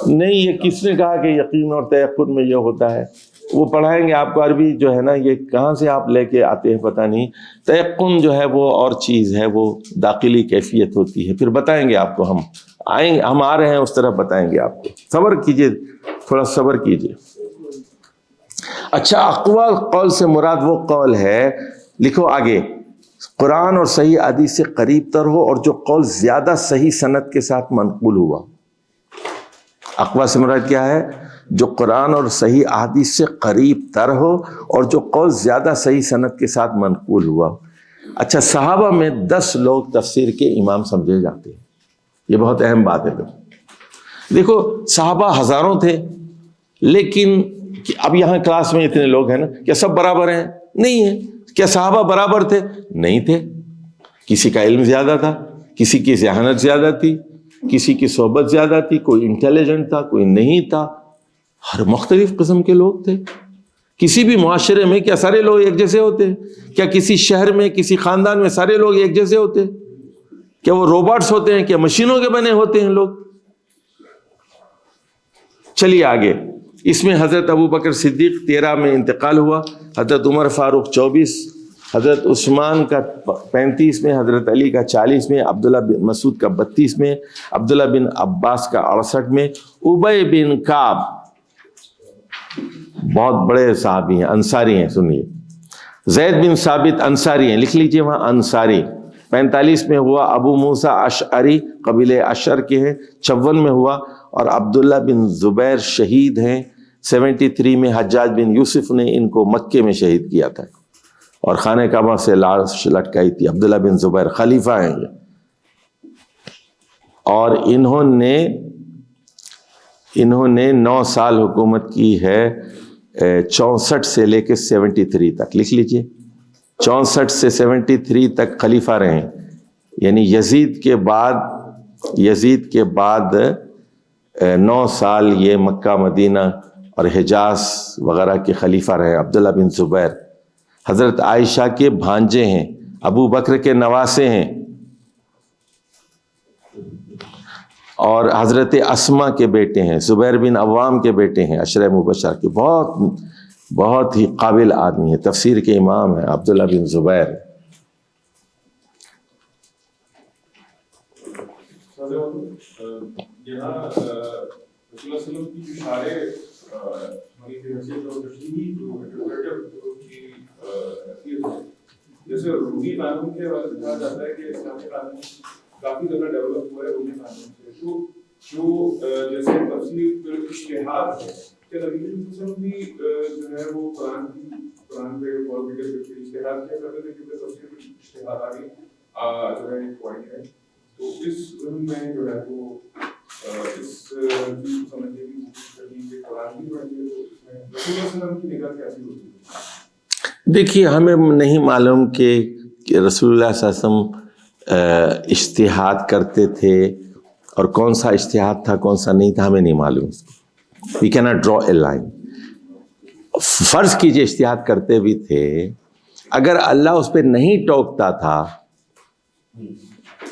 نہیں، یہ کس نے کہا کہ یقین اور تیقن میں یہ ہوتا ہے؟ وہ پڑھائیں گے آپ کو، عربی جو ہے نا یہ کہاں سے آپ لے کے آتے ہیں پتہ نہیں۔ تیقن جو ہے وہ اور چیز ہے، وہ داخلی کیفیت ہوتی ہے، پھر بتائیں گے آپ کو، ہم آئیں گے، ہم آ رہے ہیں اس طرح بتائیں گے آپ کو، صبر کیجئے، تھوڑا صبر کیجئے۔ اچھا اقوال قول سے مراد وہ قول ہے، لکھو آگے، قرآن اور صحیح حدیث سے قریب تر ہو اور جو قول زیادہ صحیح سند کے ساتھ منقول ہوا۔ اقوال سے مراد کیا ہے؟ جو قرآن اور صحیح احادیث سے قریب تر ہو اور جو قول زیادہ صحیح سند کے ساتھ منقول ہوا۔ اچھا صحابہ میں 10 لوگ تفسیر کے امام سمجھے جاتے ہیں، یہ بہت اہم بات ہے۔ دیکھو صحابہ ہزاروں تھے، لیکن اب یہاں کلاس میں اتنے لوگ ہیں نا، کیا سب برابر ہیں؟ نہیں ہے۔ کیا صحابہ برابر تھے؟ نہیں تھے۔ کسی کا علم زیادہ تھا، کسی کی ذہانت زیادہ تھی، کسی کی صحبت زیادہ تھی، کوئی انٹیلیجنٹ تھا، کوئی نہیں تھا، ہر مختلف قسم کے لوگ تھے۔ کسی بھی معاشرے میں کیا سارے لوگ ایک جیسے ہوتے ہیں؟ کیا کسی شہر میں، کسی خاندان میں سارے لوگ ایک جیسے ہوتے ہیں؟ کیا وہ روبوٹس ہوتے ہیں؟ کیا مشینوں کے بنے ہوتے ہیں لوگ؟ چلیے آگے۔ اس میں حضرت ابوبکر صدیق 13 میں انتقال ہوا، حضرت عمر فاروق 24، حضرت عثمان کا 35 میں، حضرت علی کا 40 میں، عبداللہ بن مسعود کا 32 میں، عبداللہ بن عباس کا 68 میں، ابی بن کعب بہت بڑے صحابی ہیں، انصاری ہیں، سنیے، زید بن ثابت انصاری ہیں، لکھ لیجئے وہاں انصاری، 45 میں ہوا، ابو موسیٰ اشعری قبیلہ اشعر کے ہیں، 56 میں ہوا، اور عبداللہ بن زبیر شہید ہیں، 73 میں حجاج بن یوسف نے ان کو مکے میں شہید کیا تھا اور خانہ کعبہ سے لاش لٹکائی تھی۔ عبداللہ بن زبیر خلیفہ ہیں یہ، اور انہوں نے 9 سال حکومت کی ہے، 64 سے لے کے 73 تک، لکھ لیجئے 64 سے 73 تک خلیفہ رہے، یعنی یزید کے بعد 9 سال یہ مکہ مدینہ اور حجاز وغیرہ کے خلیفہ رہے۔ عبداللہ بن زبیر حضرت عائشہ کے بھانجے ہیں، ابو بکر کے نواسے ہیں، اور حضرت اسما کے بیٹے ہیں، زبیر بن عوام کے بیٹے ہیں، عشرہ مبشرہ کے، بہت ہی قابل آدمی ہے، تفسیر کے امام ہیں عبداللہ بن زبیر۔ یہاں رسول اللہ صلی اللہ علیہ وسلم کی جو شارع کی حیثیت اور تشریحی جو انٹرپریٹر کی حیثیت ہے، جیسے رومی قانون کے بارے میں کہا جاتا ہے کہ اسلامی قانون کافی زیادہ ڈیولپ ہوا ہے رومی قانون سے، تو جو جیسے تفسیر اشتہاد ہے، کہ نبی صلی اللہ علیہ وسلم بھی جو ہے وہ قرآن پہ غور کر کے اشتہاد کیا کرتے تھے، کیونکہ تفسیر میں اشتہاد آگے جو ہے ایک پوائنٹ ہے، تو اس میں جو ہے وہ اس چیز کو سمجھنے کی کوشش کرنی کہ قرآن کی پڑھنی ہے، تو اس میں رسول اللہ صلی اللہ علیہ وسلم کی نگاہ کیسی ہوتی ہے؟ دیکھیے ہمیں نہیں معلوم کہ رسول اللہ صلی اللہ علیہ وسلم اجتہاد کرتے تھے، اور کون سا اجتہاد تھا کون سا نہیں تھا ہمیں نہیں معلوم۔ We cannot draw a line۔ فرض کیجئے اجتہاد کرتے بھی تھے، اگر اللہ اس پہ نہیں ٹوکتا تھا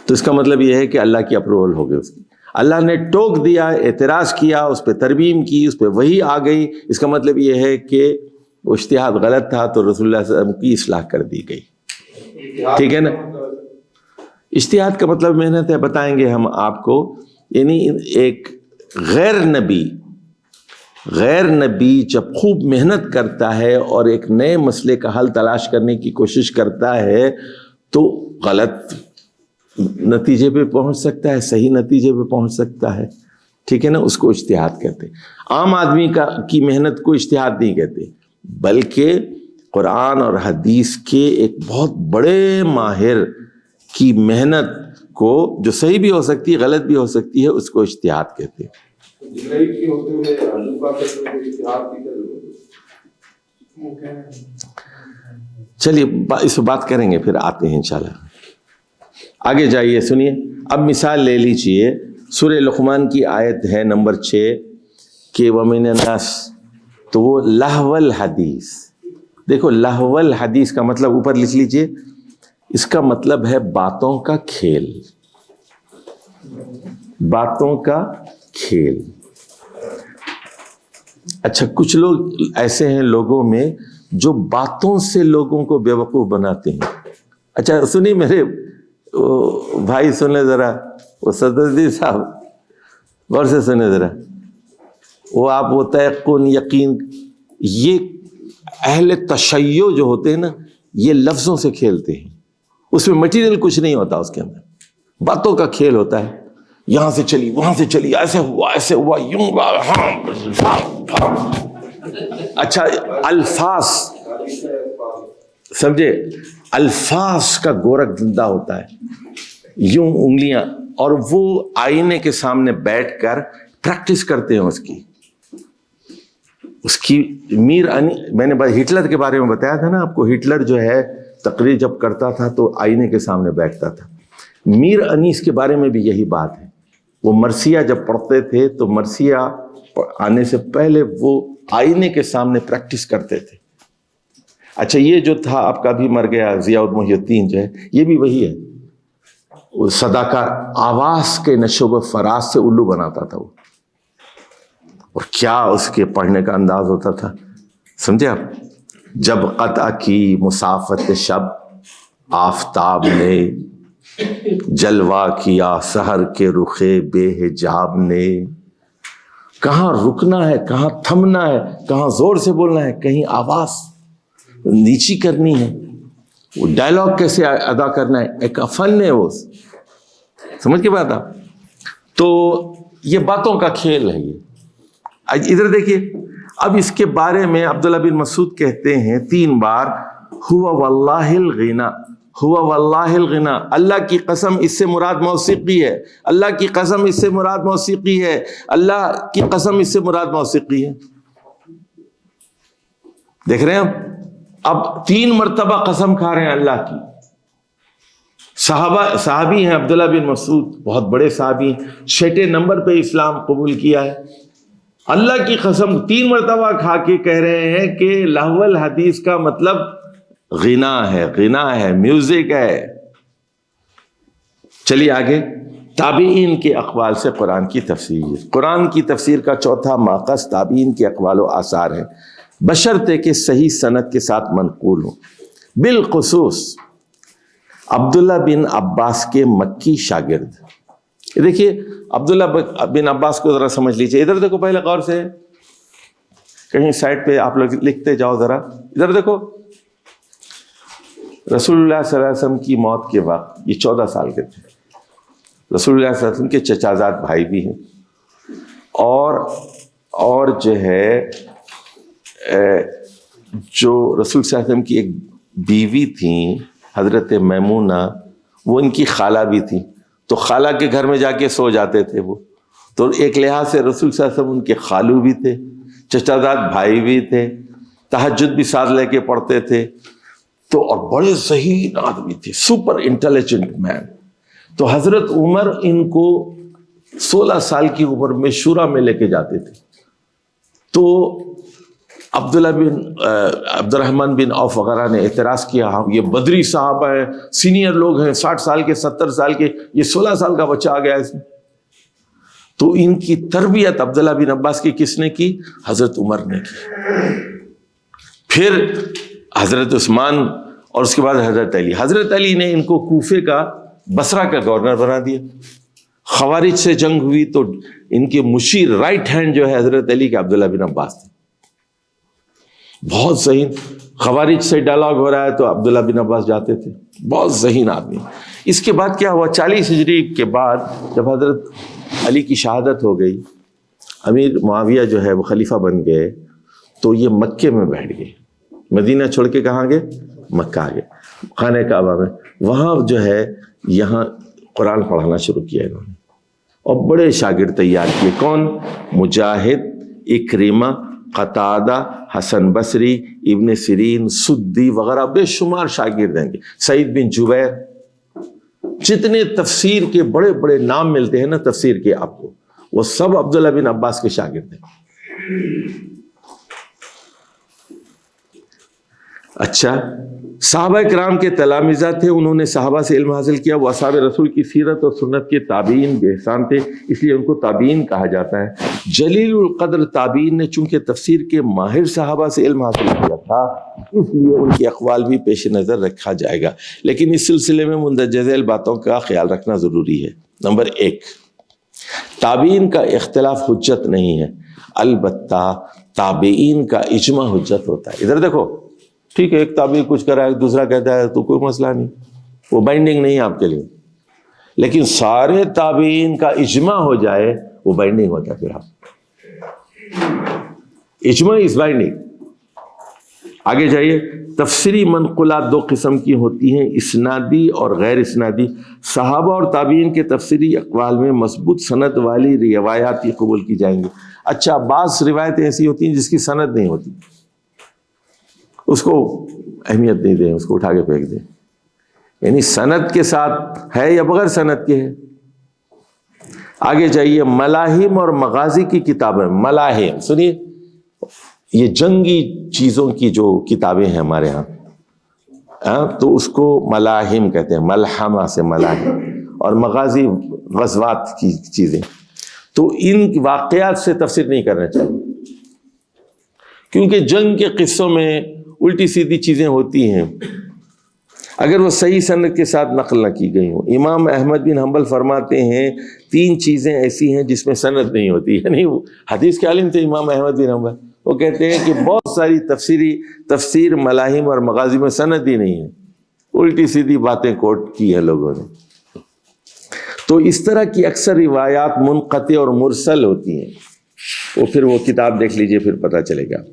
تو اس کا مطلب یہ ہے کہ اللہ کی اپروول ہو گئی اس کی۔ اللہ نے ٹوک دیا، اعتراض کیا، اس پہ ترمیم کی، اس پہ وحی آ گئی، اس کا مطلب یہ ہے کہ وہ اجتہاد غلط تھا تو رسول اللہ صلی اللہ علیہ وسلم کی اصلاح کر دی گئی، ٹھیک ہے نا۔ اجتہاد کا مطلب محنت ہے، بتائیں گے ہم آپ کو، یعنی ایک غیر نبی جب خوب محنت کرتا ہے اور ایک نئے مسئلے کا حل تلاش کرنے کی کوشش کرتا ہے تو غلط نتیجے پہ پہنچ سکتا ہے، صحیح نتیجے پہ پہنچ سکتا ہے، ٹھیک ہے نا، اس کو اجتہاد کہتے ہیں۔ عام آدمی کی محنت کو اجتہاد نہیں کہتے، بلکہ قرآن اور حدیث کے ایک بہت بڑے ماہر کی محنت کو، جو صحیح بھی ہو سکتی ہے غلط بھی ہو سکتی ہے، اس کو اجتہاد کہتے ہیں۔ چلیے اس پہ بات کریں گے، پھر آتے ہیں انشاءاللہ۔ آگے جائیے، سنیے، اب مثال لے لیجئے، سورہ لقمان کی آیت ہے نمبر 6 کہ وَمِنَ النَّاسِ، تو وہ لہو الحدیث، دیکھو لہو الحدیث کا مطلب اوپر لکھ لیجئے، اس کا مطلب ہے باتوں کا کھیل، باتوں کا کھیل۔ اچھا کچھ لوگ ایسے ہیں لوگوں میں جو باتوں سے لوگوں کو بیوقوف بناتے ہیں۔ اچھا سنی میرے بھائی، سنیں ذرا، وہ صدردی صاحب غور سے سنیں ذرا، وہ آپ وہ تیقن یقین، یہ اہل تشیع جو ہوتے ہیں نا، یہ لفظوں سے کھیلتے ہیں، اس میں مٹیریل کچھ نہیں ہوتا، اس کے اندر باتوں کا کھیل ہوتا ہے، یہاں سے چلی وہاں سے چلی، ایسے ہوا یوں ہوا، ہاں۔ اچھا الفاظ، سمجھے الفاظ کا گورکھ زندہ ہوتا ہے، یوں انگلیاں، اور وہ آئینے کے سامنے بیٹھ کر پریکٹس کرتے ہیں اس کی میر انی، میں نے ہٹلر کے بارے میں بتایا تھا نا آپ کو، ہٹلر جو ہے تقریر جب کرتا تھا تو آئینے کے سامنے بیٹھتا تھا. میر انیس کے بارے میں بھی یہی بات ہے. وہ مرثیہ جب پڑھتے تھے تو مرثیہ آنے سے پہلے وہ آئینے کے سامنے پریکٹس کرتے تھے. اچھا یہ جو تھا آپ کا بھی مر گیا ضیاء محی الدین جو ہے، یہ بھی وہی ہے. وہ صداقہ آواز کے نشوب و فراز سے الو بناتا تھا وہ، اور کیا اس کے پڑھنے کا انداز ہوتا تھا، سمجھے آپ. جب قطع کی مسافت شب آفتاب نے، جلوہ کیا سحر کے رخے بے حجاب نے. کہاں رکنا ہے، کہاں تھمنا ہے، کہاں زور سے بولنا ہے، کہیں آواز نیچی کرنی ہے، وہ ڈائلاگ کیسے ادا کرنا ہے، ایک فن ہے وہ. سمجھ کے بات آپ. تو یہ باتوں کا کھیل ہے. یہ ادھر دیکھیے، اب اس کے بارے میں عبداللہ بن مسعود کہتے ہیں 3 بار، ہوا واللہ الغنا، ہوا واللہ الغنا، اللہ کی قسم اس سے مراد موسیقی ہے، اللہ کی قسم اس سے مراد موسیقی ہے، اللہ کی قسم اس سے مراد موسیقی ہے. دیکھ رہے ہیں اب 3 مرتبہ قسم کھا رہے ہیں اللہ کی. صحابی ہیں عبداللہ بن مسعود، بہت بڑے صحابی، 6 نمبر پہ اسلام قبول کیا ہے. اللہ کی قسم 3 مرتبہ کھا کے کہہ رہے ہیں کہ لہو الحدیث کا مطلب غنا ہے، میوزک ہے. چلیے آگے، تابعین کے اقوال سے قرآن کی تفسیر. قرآن کی تفسیر کا چوتھا ماخذ تابعین کے اقوال و آثار ہیں، بشرطے کہ صحیح سند کے ساتھ منقول ہوں. بالخصوص عبداللہ بن عباس کے مکی شاگرد. دیکھیے عبداللہ بن عباس کو ذرا سمجھ لیجئے. ادھر دیکھو پہلے غور سے، کہیں سائٹ پہ آپ لوگ لکھتے جاؤ ذرا. ادھر دیکھو، رسول اللہ صلی اللہ علیہ وسلم کی موت کے وقت یہ 14 سال کے تھے. رسول اللہ صلی اللہ علیہ وسلم کے چچازاد بھائی بھی ہیں، اور جو ہے جو رسول صلی اللہ علیہ وسلم کی ایک بیوی تھیں حضرت میمونہ، وہ ان کی خالہ بھی تھیں. تو خالہ کے گھر میں جا کے سو جاتے تھے وہ. تو ایک لحاظ سے رسول صلی اللہ علیہ وسلم ان کے خالو بھی تھے، چچازاد بھائی بھی تھے، تہجد بھی ساتھ لے کے پڑھتے تھے. تو اور بڑے ذہین آدمی تھے، سپر انٹیلیجنٹ مین. تو حضرت عمر ان کو 16 سال کی عمر میں شورا میں لے کے جاتے تھے. تو عبد الرحمن بن عوف وغیرہ نے اعتراض کیا، یہ بدری صحابہ ہیں، سینئر لوگ ہیں، 60 سال کے 70 سال کے، یہ 16 سال کا بچہ آ گیا اس میں. تو ان کی تربیت عبداللہ بن عباس کی کس نے کی؟ حضرت عمر نے کی. پھر حضرت عثمان، اور اس کے بعد حضرت علی. حضرت علی نے ان کو کوفے کا، بصرہ کا گورنر بنا دیا. خوارج سے جنگ ہوئی تو ان کے مشیر رائٹ ہینڈ جو ہے حضرت علی کے عبداللہ بن عباس تھے. بہت ذہین. خوارج سے ڈائلاگ ہو رہا ہے تو عبداللہ بن عباس جاتے تھے، بہت ذہین آدمی. اس کے بعد کیا ہوا، 40 ہجری کے بعد جب حضرت علی کی شہادت ہو گئی، امیر معاویہ جو ہے وہ خلیفہ بن گئے، تو یہ مکے میں بیٹھ گئے. مدینہ چھوڑ کے کہاں گئے؟ مکہ آ گئے، خانہ کعبہ میں. وہاں جو ہے یہاں قرآن پڑھانا شروع کیا انہوں نے، اور بڑے شاگرد تیار کیے. کون؟ مجاہد، اکرمہ، قتادہ، حسن بصری، ابن سیرین، سدی وغیرہ بے شمار شاگرد ہیں. سعید بن جبیر، جتنے تفسیر کے بڑے بڑے نام ملتے ہیں نا تفسیر کے آپ کو، وہ سب عبداللہ بن عباس کے شاگرد ہیں. اچھا، صحابہ کرام کے تلامذہ تھے، انہوں نے صحابہ سے علم حاصل کیا. وہ اصحاب رسول کی سیرت اور سنت کے تابعین بے احسان تھے، اس لیے ان کو تابعین کہا جاتا ہے. جلیل القدر تابعین نے چونکہ تفسیر کے ماہر صحابہ سے علم حاصل کیا تھا، اس لیے ان کے اقوال بھی پیش نظر رکھا جائے گا. لیکن اس سلسلے میں مندرجہ ذیل باتوں کا خیال رکھنا ضروری ہے. نمبر 1، تابعین کا اختلاف حجت نہیں ہے، البتہ تابعین کا اجماع حجت ہوتا ہے. ادھر دیکھو، ٹھیک ہے، ایک تابعی کچھ کرا ہے، دوسرا کہتا ہے تو کوئی مسئلہ نہیں، وہ بائنڈنگ نہیں ہے آپ کے لیے. لیکن سارے تابعین کا اجماع ہو جائے وہ بائنڈنگ ہوتا ہے. پھر آپ اجماع از بائنڈنگ. آگے جائیے، تفسیری منقولات دو قسم کی ہوتی ہیں، اسنادی اور غیر اسنادی۔ صحابہ اور تابعین کے تفسیری اقوال میں مضبوط سند والی روایات ہی قبول کی جائیں گی۔ اچھا، بعض روایتیں ایسی ہوتی ہیں جس کی سند نہیں ہوتی، اس کو اہمیت نہیں دیں، اس کو اٹھا کے پھینک دیں، یعنی سند کے ساتھ ہے یا بغیر سند کے ہے۔ آگے جائیے، ملاحم اور مغازی کی کتابیں۔ ملاحم سنیے، یہ جنگی چیزوں کی جو کتابیں ہیں ہمارے ہاں، تو اس کو ملاحم کہتے ہیں، ملحمہ سے ملاحم، اور مغازی غزوات کی چیزیں۔ تو ان واقعات سے تفسیر نہیں کرنا چاہیے، کیونکہ جنگ کے قصوں میں الٹی سیدھی چیزیں ہوتی ہیں اگر وہ صحیح سند کے ساتھ نقل نہ کی گئی ہوں۔ امام احمد بن حنبل فرماتے ہیں 3 چیزیں ایسی ہیں جس میں سند نہیں ہوتی، یعنی وہ حدیث کے عالم تھے امام احمد بن حنبل، وہ کہتے ہیں کہ بہت ساری تفسیر ملاحم اور مغازی میں سند ہی نہیں ہے، الٹی سیدھی باتیں کوٹ کی ہیں لوگوں نے۔ تو اس طرح کی اکثر روایات منقطع اور مرسل ہوتی ہیں، وہ پھر وہ کتاب دیکھ لیجئے، پھر پتہ چلے گا۔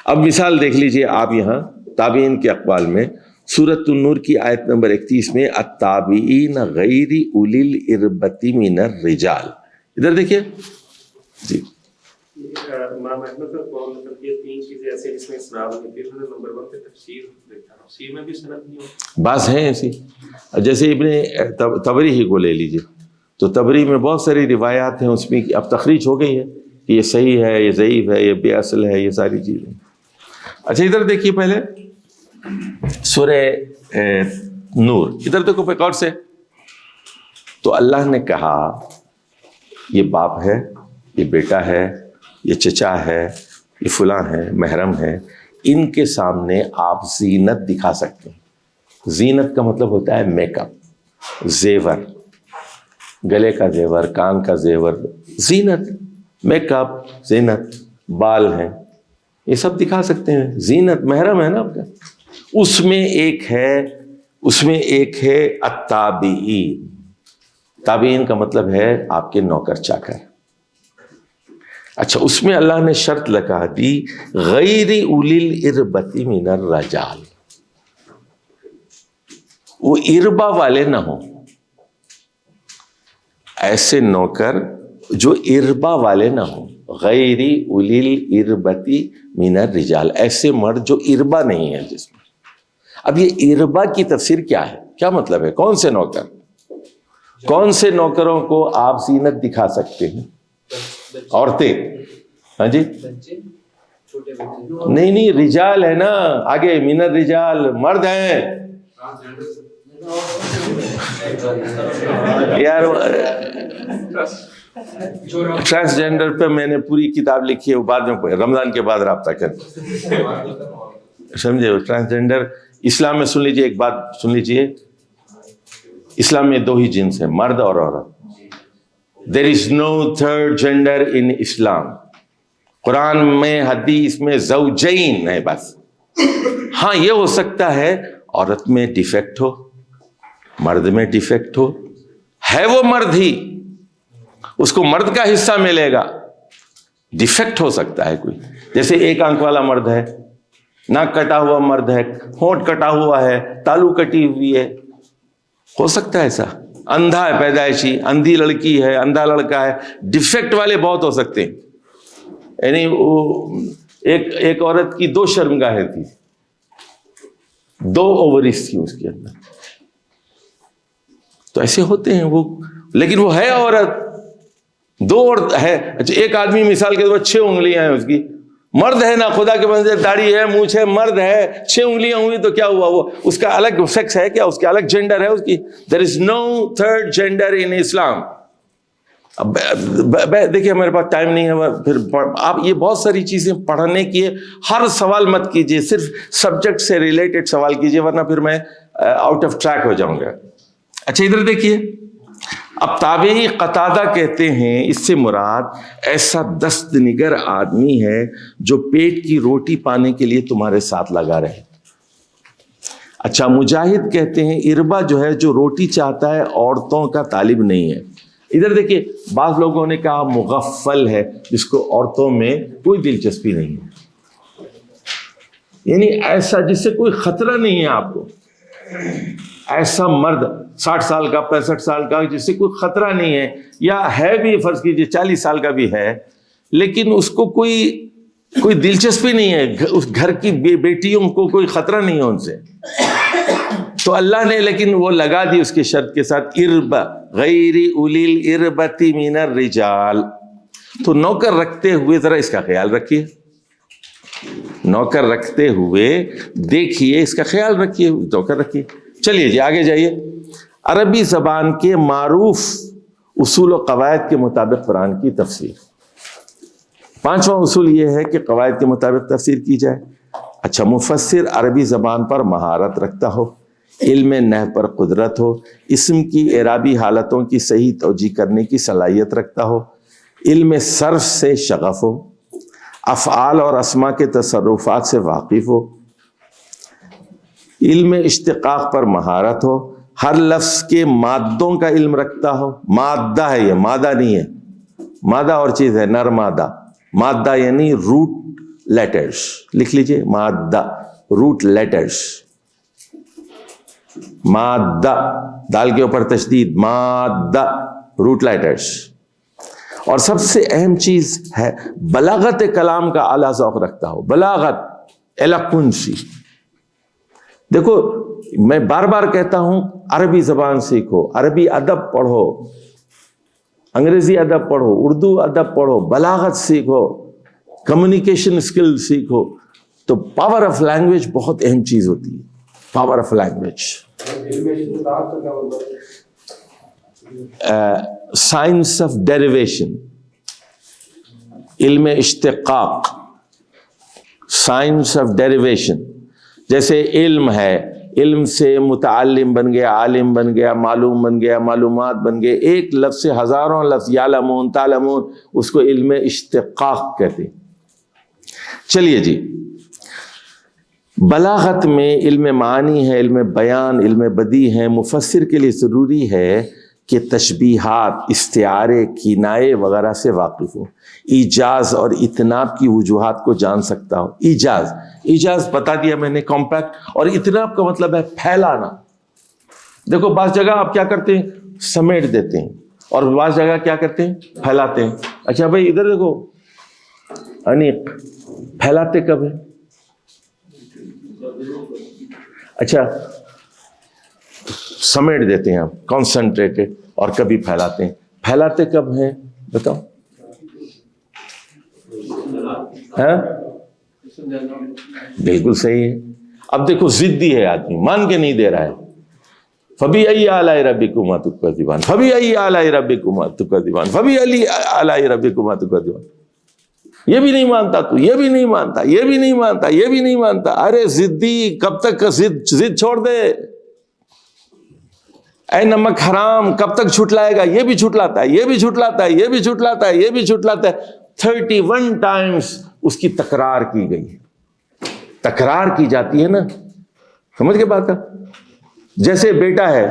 اب مثال دیکھ لیجئے آپ یہاں تابعین کے اقوال میں، سورۃ النور کی آیت نمبر 31 میں، التابعین غیر اولی الاربۃ من الرجال، ادھر دیکھیے جی۔ امام احمد کا قول مطلب یہ 3 چیزیں ایسے جس میں اسناد ہوتی ہے، نمبر 1 پہ تفسیر دیکھا، تفسیر میں بھی سند نہیں ہوتی، بعض ہیں ایسی، جیسے ابن طبری ہی کو لے لیجئے، تو طبری میں بہت ساری روایات ہیں، اس میں اب تخریج ہو گئی ہے کہ یہ صحیح ہے، یہ ضعیف ہے، یہ بے اصل ہے، یہ ساری چیزیں۔ اچھا ادھر دیکھیے پہلے سورہ نور، ادھر دیکھو پہ غور سے، تو اللہ نے کہا یہ باپ ہے، یہ بیٹا ہے، یہ چچا ہے، یہ فلاں ہے، محرم ہے، ان کے سامنے آپ زینت دکھا سکتے ہیں۔ زینت کا مطلب ہوتا ہے میک اپ، زیور، گلے کا زیور، کان کا زیور، زینت، میک اپ، زینت، بال ہیں، یہ سب دکھا سکتے ہیں، زینت، محرم ہے نا آپ کا۔ اس میں ایک ہے التابعین، تابعین کا مطلب ہے آپ کے نوکر چاکر۔ اچھا، اس میں اللہ نے شرط لگا دی غیر اولی الاربۃ من الرجال، وہ اربا والے نہ ہوں، ایسے نوکر جو اربا والے نہ ہوں، غیر اولی الاربۃ من الرجال، ایسے مرد جو اربا نہیں ہے جس میں۔ اب یہ اربا کی تفسیر کیا ہے، کیا مطلب ہے؟ کون سے نوکر، کون سے نوکروں کو آپ زینت دکھا سکتے ہیں؟ عورتیں، ہاں جی، نہیں رجال ہے نا، آگے من الرجال مرد ہیں یار۔ ٹرانسجینڈر پہ میں نے پوری کتاب لکھی ہے، وہ بعد میں رمضان کے بعد رابطہ کر، سمجھے؟ ٹرانسجینڈر اسلام میں، سن لیجئے ایک بات سن لیجئے، اسلام میں 2 ہی جنس ہیں، مرد اور عورت۔ There is no third gender in Islam۔ قرآن میں، حدیث میں زوجین ہے بس۔ ہاں یہ ہو سکتا ہے عورت میں ڈیفیکٹ ہو، مرد میں ڈیفیکٹ ہو، ہے وہ مرد ہی، اس کو مرد کا حصہ ملے گا، ڈیفیکٹ ہو سکتا ہے کوئی، جیسے ایک آنکھ والا مرد ہے، ناک کٹا ہوا مرد ہے، ہونٹ کٹا ہوا ہے، تالو کٹی ہوئی ہے، ہو سکتا ہے ایسا، اندھا ہے پیدائشی، اندھی لڑکی ہے، اندھا لڑکا ہے، ڈیفیکٹ والے بہت ہو سکتے ہیں۔ یعنی وہ ایک عورت کی 2 شرمگاہیں تھی، 2 اووریز تھی اس کے اندر، تو ایسے ہوتے ہیں وہ، لیکن وہ ہے عورت، 2 اور ہے۔ اچھا، ایک آدمی مثال کے طور پر 6 انگلیاں ہیں اس کی، مرد ہے نا، خدا کے بندے، داڑھی ہے، مونچھ ہے، مرد ہے، 6 انگلیاں ہوئی تو کیا ہوا؟ وہ اس کا الگ سیکس ہے کیا؟ اس کا الگ جینڈر ہے اس کی؟ there is no third gender in Islam۔ اب دیکھیے ہمارے پاس ٹائم نہیں ہے، پھر آپ یہ بہت ساری چیزیں پڑھنے کی، ہر سوال مت کیجیے، صرف سبجیکٹ سے ریلیٹڈ سوال کیجیے، ورنہ پھر میں آؤٹ آف ٹریک ہو جاؤں گا۔ اچھا ادھر دیکھیے، اب تابعی قتادہ کہتے ہیں اس سے مراد ایسا دست نگر آدمی ہے جو پیٹ کی روٹی پانے کے لیے تمہارے ساتھ لگا رہے۔ اچھا، مجاہد کہتے ہیں اربا جو ہے جو روٹی چاہتا ہے، عورتوں کا طالب نہیں ہے۔ ادھر دیکھیے، بعض لوگوں نے کہا مغفل ہے، جس کو عورتوں میں کوئی دلچسپی نہیں ہے۔ یعنی ایسا جس سے کوئی خطرہ نہیں ہے آپ کو، ایسا مرد 60 سال کا 65 سال کا جس سے کوئی خطرہ نہیں ہے، یا ہے بھی فرض کیجیے 40 سال کا بھی ہے لیکن اس کو کوئی دلچسپی نہیں ہے، اس گھر کی بیٹیوں کو کوئی خطرہ نہیں ہے ان سے، تو اللہ نے لیکن وہ لگا دی اس کے شرط کے ساتھ ارب غیر اولی الاربۃ من الرجال. تو نوکر رکھتے ہوئے ذرا اس کا خیال رکھیے، نوکر رکھتے ہوئے دیکھیے، اس کا خیال رکھیے، نوکر رکھیے. چلیے جی آگے جائیے. عربی زبان کے معروف اصول و قواعد کے مطابق قرآن کی تفسیر. 5واں اصول یہ ہے کہ قواعد کے مطابق تفسیر کی جائے. اچھا، مفسر عربی زبان پر مہارت رکھتا ہو، علم نحو پر قدرت ہو، اسم کی اعرابی حالتوں کی صحیح توجیہ کرنے کی صلاحیت رکھتا ہو، علم صرف سے شغف ہو، افعال اور اسماء کے تصرفات سے واقف ہو، علم اشتقاق پر مہارت ہو، ہر لفظ کے مادوں کا علم رکھتا ہو. مادہ ہے یہ، مادہ نہیں ہے، مادہ اور چیز ہے، نر مادہ. مادہ یعنی روٹ لیٹرز، لکھ لیجئے مادہ، روٹ لیٹرز. مادہ، دال کے اوپر تشدید، مادہ، روٹ لیٹرز. اور سب سے اہم چیز ہے بلاغت کلام کا اعلیٰ ذوق رکھتا ہو. بلاغت، ایلاکونسی. دیکھو میں بار بار کہتا ہوں عربی زبان سیکھو، عربی ادب پڑھو، انگریزی ادب پڑھو، اردو ادب پڑھو، بلاغت سیکھو، کمیونیکیشن اسکل سیکھو. تو پاور آف لینگویج بہت اہم چیز ہوتی ہے. Power of language. Science of derivation, علم اشتقاق، سائنس آف ڈیریویشن. جیسے علم ہے، علم سے متعلم بن گیا، عالم بن گیا، معلوم بن گیا، معلومات بن گئے. ایک لفظ سے ہزاروں لفظ، یعلمون، تعلمون، اس کو علم اشتقاق کہتے ہیں. چلیے جی، بلاغت میں علم معانی ہے، علم بیان، علم بدیع ہے. مفسر کے لیے ضروری ہے کہ تشبیہات، استعارے، کنایے وغیرہ سے واقف ہو، ایجاز اور اتناب کی وجوہات کو جان سکتا ہو. ایجاز بتا دیا میں نے، کمپیکٹ. اور اتناب کا مطلب ہے پھیلانا. دیکھو بعض جگہ آپ کیا کرتے ہیں، سمیٹ دیتے ہیں، اور بعض جگہ کیا کرتے ہیں، پھیلاتے ہیں. اچھا بھائی ادھر دیکھو، انیق پھیلاتے کب ہے؟ اچھا، سمیٹ دیتے ہیں ہم، کانسنٹریٹڈ، اور کبھی پھیلاتے ہیں. پھیلاتے کب ہیں بتاؤ؟ ہاں بالکل صحیح ہے. اب دیکھو ضدی ہے آدمی، مان کے نہیں دے رہا ہے. فَبِأَيِّ آلَاءِ رَبِّكُمَا تُكَذِّبَانِ، فَبِأَيِّ آلَاءِ رَبِّكُمَا تُكَذِّبَانِ، فَبِأَيِّ آلَاءِ رَبِّكُمَا تُكَذِّبَانِ. یہ بھی نہیں مانتا تو، یہ بھی نہیں مانتا، یہ بھی نہیں مانتا، یہ بھی نہیں مانتا. ارے ضدی، کب تک ضد چھوڑ دے. اے نمک حرام، کب تک چھٹلائے گا؟ یہ بھی چھٹلاتا ہے، یہ بھی چھٹلاتا ہے، یہ بھی چھٹلاتا ہے، یہ بھی چھٹلاتا ہے. 31 ٹائمز اس کی تکرار کی گئی ہے. تکرار کی جاتی ہے نا، سمجھ کے بات ہے. جیسے بیٹا ہے،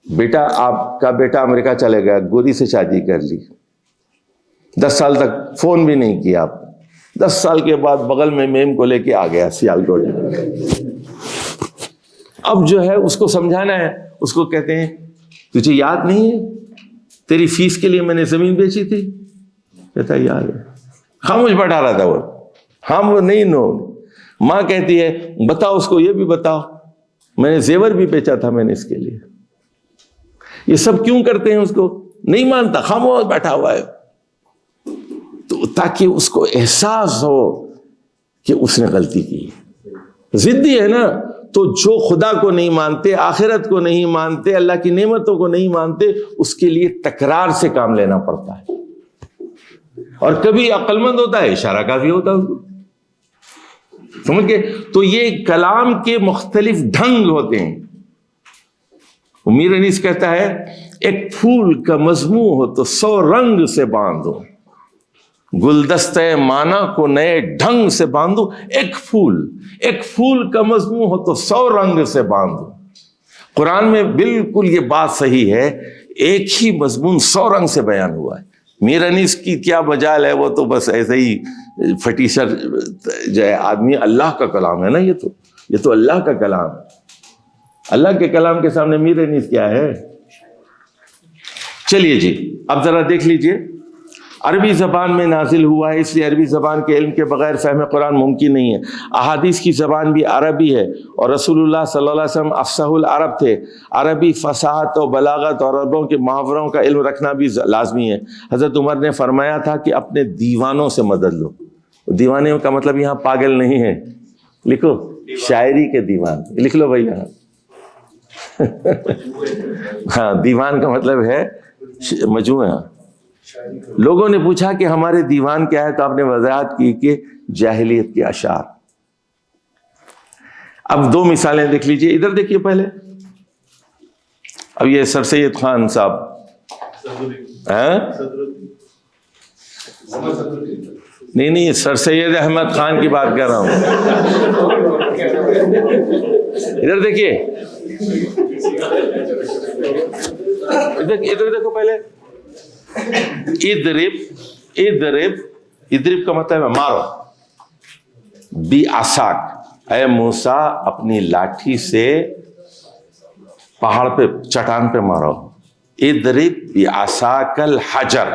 بیٹا آپ کا بیٹا امریکہ چلے گیا، گوری سے شادی کر لی، 10 سال تک فون بھی نہیں کیا آپ. 10 سال کے بعد بغل میں میم کو لے کے آ گیا سیالکوٹ. اب جو ہے اس کو سمجھانا ہے. اس کو کہتے ہیں تجھے یاد نہیں ہے تیری فیس کے لیے میں نے زمین بیچی تھی؟ کہتا ہے یاد ہے. خاموش بیٹھا رہا تھا وہ. ہاں وہ نہیں نو. ماں کہتی ہے بتاؤ اس کو، یہ بھی بتاؤ میں نے زیور بھی بیچا تھا میں نے اس کے لیے. یہ سب کیوں کرتے ہیں؟ اس کو نہیں مانتا، خاموش بیٹھا ہوا ہے. تو تاکہ اس کو احساس ہو کہ اس نے غلطی کی. ضدی ہے نا. تو جو خدا کو نہیں مانتے، آخرت کو نہیں مانتے، اللہ کی نعمتوں کو نہیں مانتے، اس کے لیے تکرار سے کام لینا پڑتا ہے. اور کبھی عقل مند ہوتا ہے، اشارہ کافی ہوتا ہے اس کو. سمجھ گئے؟ تو یہ کلام کے مختلف ڈھنگ ہوتے ہیں. میر انیس کہتا ہے ایک پھول کا مضمون ہو تو 100 رنگ سے باندھو، گلدستہ مانا کو نئے ڈھنگ سے باندھو. ایک پھول کا مضمون ہو تو 100 رنگ سے باندھو. قرآن میں بالکل یہ بات صحیح ہے. ایک ہی مضمون 100 رنگ سے بیان ہوا ہے. میر انیس کی کیا مجال ہے، وہ تو بس ایسے ہی پھٹی سر جو ہے آدمی. اللہ کا کلام ہے نا، یہ تو اللہ کا کلام ہے. اللہ کے کلام کے سامنے میر انیس کیا ہے؟ چلیے جی، اب ذرا دیکھ لیجئے. عربی زبان میں نازل ہوا ہے، اس لیے عربی زبان کے علم کے بغیر فہم قرآن ممکن نہیں ہے. احادیث کی زبان بھی عربی ہے، اور رسول اللہ صلی اللہ علیہ وسلم افصح العرب تھے. عربی فصاحت و بلاغت اور عربوں کے محاوروں کا علم رکھنا بھی لازمی ہے. حضرت عمر نے فرمایا تھا کہ اپنے دیوانوں سے مدد لو. دیوانے کا مطلب یہاں پاگل نہیں ہے، لکھو شاعری کے دیوان، لکھ لو بھائی یہاں. ہاں، دیوان کا مطلب ہے مجموعہ. لوگوں نے پوچھا کہ ہمارے دیوان کیا ہے، تو آپ نے وضاحت کی کہ جاہلیت کے اشعار. اب دو مثالیں دیکھ لیجئے، ادھر دیکھیے پہلے. اب یہ سر سید خان صاحب، نہیں سر سید احمد خان کی بات کر رہا ہوں. ادھر دیکھیے، ادھر دیکھو پہلے. ادرب کا مطلب ہے مارو. بی عصاک، اے موسیٰ اپنی لاٹھی سے پہاڑ پہ، چٹان پہ مارو. ادرب بی عصاک الحجر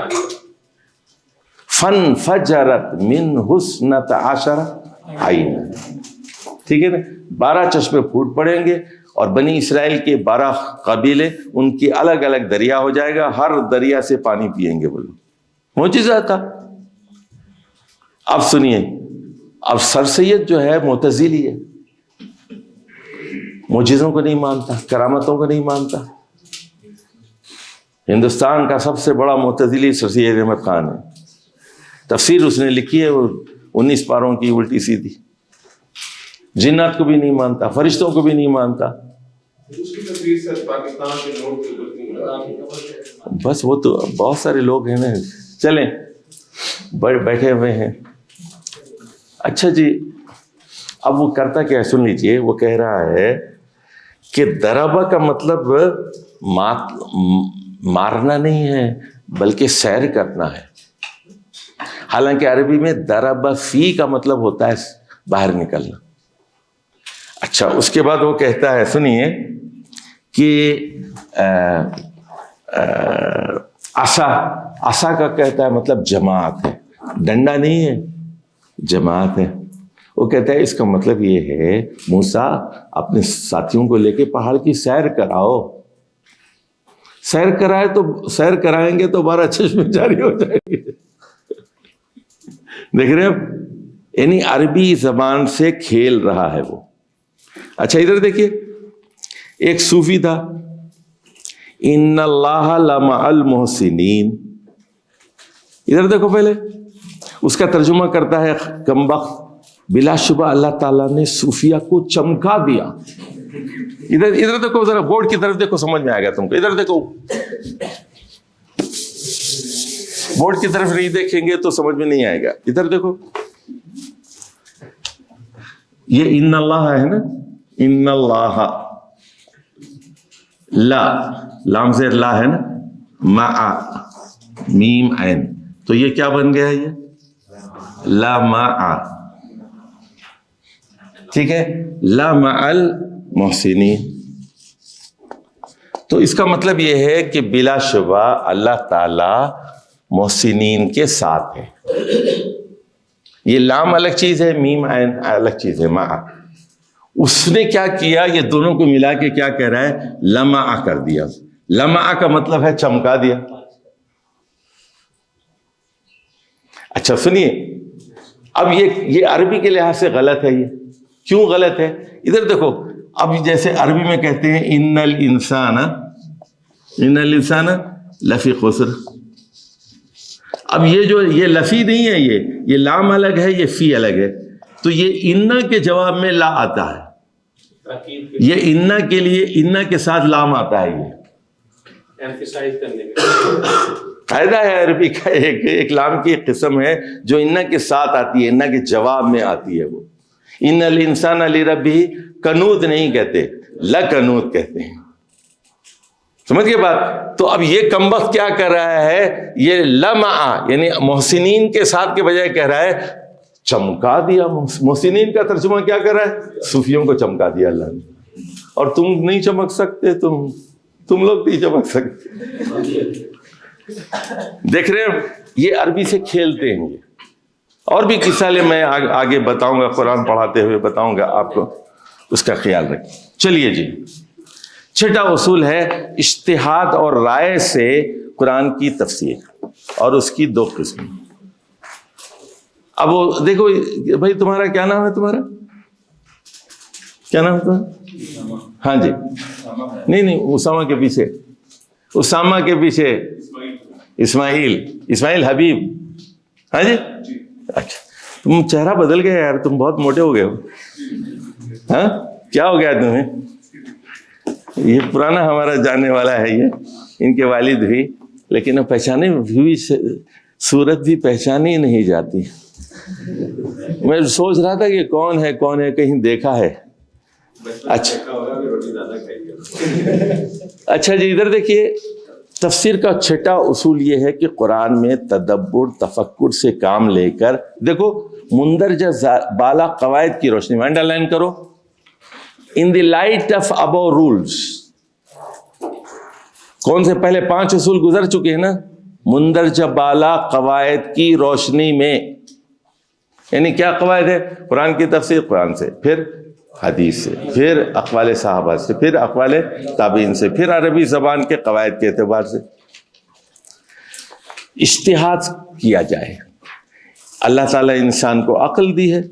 فانفجرت منہ اثنتا عشر عین. ٹھیک ہے نا، 12 چشمے پھوٹ پڑیں گے، اور بنی اسرائیل کے 12 قبیلے، ان کی الگ الگ دریا ہو جائے گا، ہر دریا سے پانی پیئیں گے وہ لوگ. معجزہ تھا. اب سنیے، اب سر سید جو ہے معتزلی ہے، معجزوں کو نہیں مانتا، کرامتوں کو نہیں مانتا. ہندوستان کا سب سے بڑا معتزلی سر سید احمد خان ہے. تفسیر اس نے لکھی ہے، وہ 19 پاروں کی الٹی سیدھی. جنات کو بھی نہیں مانتا، فرشتوں کو بھی نہیں مانتا. بس وہ تو بہت سارے لوگ ہیں نا. چلیں، بیٹھے ہوئے ہیں. اچھا جی، اب وہ کرتا کیا ہے سن لیجئے. وہ کہہ رہا ہے کہ دربہ کا مطلب مارنا نہیں ہے، بلکہ سیر کرنا ہے. حالانکہ عربی میں دربہ فی کا مطلب ہوتا ہے باہر نکلنا. اچھا، اس کے بعد وہ کہتا ہے، سنیے، کہ عصا کا کہتا ہے مطلب جماعت ہے، ڈنڈا نہیں ہے، جماعت ہے. وہ کہتا ہے اس کا مطلب یہ ہے موسیٰ اپنے ساتھیوں کو لے کے پہاڑ کی سیر کراؤ. سیر کرائے تو سیر کرائیں گے تو 12 چشمے جاری ہو جائیں گے. دیکھ رہے ہیں، یعنی عربی زبان سے کھیل رہا ہے وہ. اچھا ادھر دیکھیے، ایک صوفی تھا، ان اللہ لمع المحسنین. ادھر دیکھو پہلے، اس کا ترجمہ کرتا ہے کمبخت، بلا شبہ اللہ تعالیٰ نے صوفیہ کو چمکا دیا. ادھر دیکھو ذرا، بورڈ کی طرف دیکھو، سمجھ میں آئے گا تم کو. ادھر دیکھو، بورڈ کی طرف نہیں دیکھیں گے تو سمجھ میں نہیں آئے گا. ادھر دیکھو، یہ ان اللہ ہے نا، ان اللہ، لا، لام زیر لا ہے نا، مع، میم عین، تو یہ کیا بن گیا ہے؟ یہ لا مع. ٹھیک ہے، لا مع المحسنین. تو اس کا مطلب یہ ہے کہ بلا شبہ اللہ تعالی محسنین کے ساتھ ہے. یہ لام الگ چیز ہے، میم عین الگ چیز ہے، مع. اس نے کیا کیا، یہ دونوں کو ملا کے کیا کہہ رہا ہے، لمع کر دیا. لمع کا مطلب ہے چمکا دیا. اچھا سنیے، اب یہ عربی کے لحاظ سے غلط ہے. یہ کیوں غلط ہے؟ ادھر دیکھو، اب جیسے عربی میں کہتے ہیں ان الانسان لفی خسر. اب یہ لفی نہیں ہے، یہ لام الگ ہے، یہ فی الگ ہے. تو یہ انا کے جواب میں لا آتا ہے. یہ انا کے لیے انا کے ساتھ لام آتا ہے. یہ ایمفیسائز کرنے کا قاعدہ ہے عربی کا. ایک لام کی ایک قسم ہے جو انا کے ساتھ آتی ہے، انا کے جواب میں آتی ہے. وہ ان الانسان لربہ کنود نہیں کہتے، لکنود کہتے ہیں. سمجھ گئے بات؟ تو اب یہ کمبخت کیا کر رہا ہے، یہ لمع یعنی محسنین کے ساتھ کے بجائے کہہ رہا ہے چمکا دیا. محسنین کا ترجمہ کیا کر رہا ہے؟ صوفیوں کو چمکا دیا اللہ نے. اور تم نہیں چمک سکتے، تم لوگ نہیں چمک سکتے. دیکھ رہے ہیں یہ عربی سے کھیلتے ہیں. اور بھی قصہ میں آگے بتاؤں گا، قرآن پڑھاتے ہوئے بتاؤں گا آپ کو، اس کا خیال رکھیں. چلیے جی، چھٹا اصول ہے اجتہاد اور رائے سے قرآن کی تفسیر، اور اس کی دو قسم. اب وہ دیکھو بھائی، تمہارا کیا نام ہے؟ تمہارا کیا نام ہے تمہارا؟ ہاں جی، نہیں اسامہ کے پیچھے، اسامہ کے پیچھے اسماعیل حبیب. ہاں جی، اچھا تم چہرہ بدل گئے یار، تم بہت موٹے ہو گئے ہو. ہاں کیا ہو گیا تمہیں؟ یہ پرانا ہمارا جاننے والا ہے، یہ ان کے والد بھی، لیکن پہچانے ہوئی صورت بھی پہچانی نہیں جاتی. میں سوچ رہا تھا کہ کون ہے کہیں دیکھا ہے. اچھا جی، ادھر دیکھیے، تفسیر کا چھٹا اصول یہ ہے کہ قرآن میں تدبر تفکر سے کام لے کر، دیکھو مندرجہ بالا قواعد کی روشنی میں، انڈر لائن کرو، in the light of above rules. کون سے پہلے 5 اصول گزر چکے ہیں نا؟ مندرجہ بالا قواعد کی روشنی میں، یعنی کیا قواعد ہے؟ قرآن کی تفسیر قرآن سے، پھر حدیث سے، پھر اقوال صحابہ سے، پھر اقوال تابعین سے، پھر عربی زبان کے قواعد کے اعتبار سے اجتہاد کیا جائے. اللہ تعالیٰ انسان کو عقل دی ہے،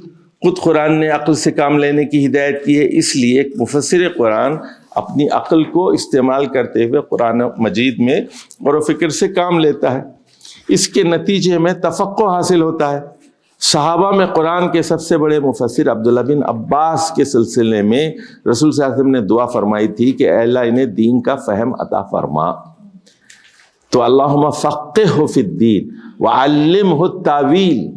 خود قرآن نے عقل سے کام لینے کی ہدایت کی ہے، اس لیے ایک مفسر قرآن اپنی عقل کو استعمال کرتے ہوئے قرآن مجید میں غور و فکر سے کام لیتا ہے. اس کے نتیجے میں تفقہ حاصل ہوتا ہے. صحابہ میں قرآن کے سب سے بڑے مفسر عبداللہ بن عباس کے سلسلے میں رسول صلی اللہ علیہ وسلم نے دعا فرمائی تھی کہ اے اللہ انہیں دین کا فہم عطا فرما. تو اللہم فقہہ فی الدین وعلمہ التاویل.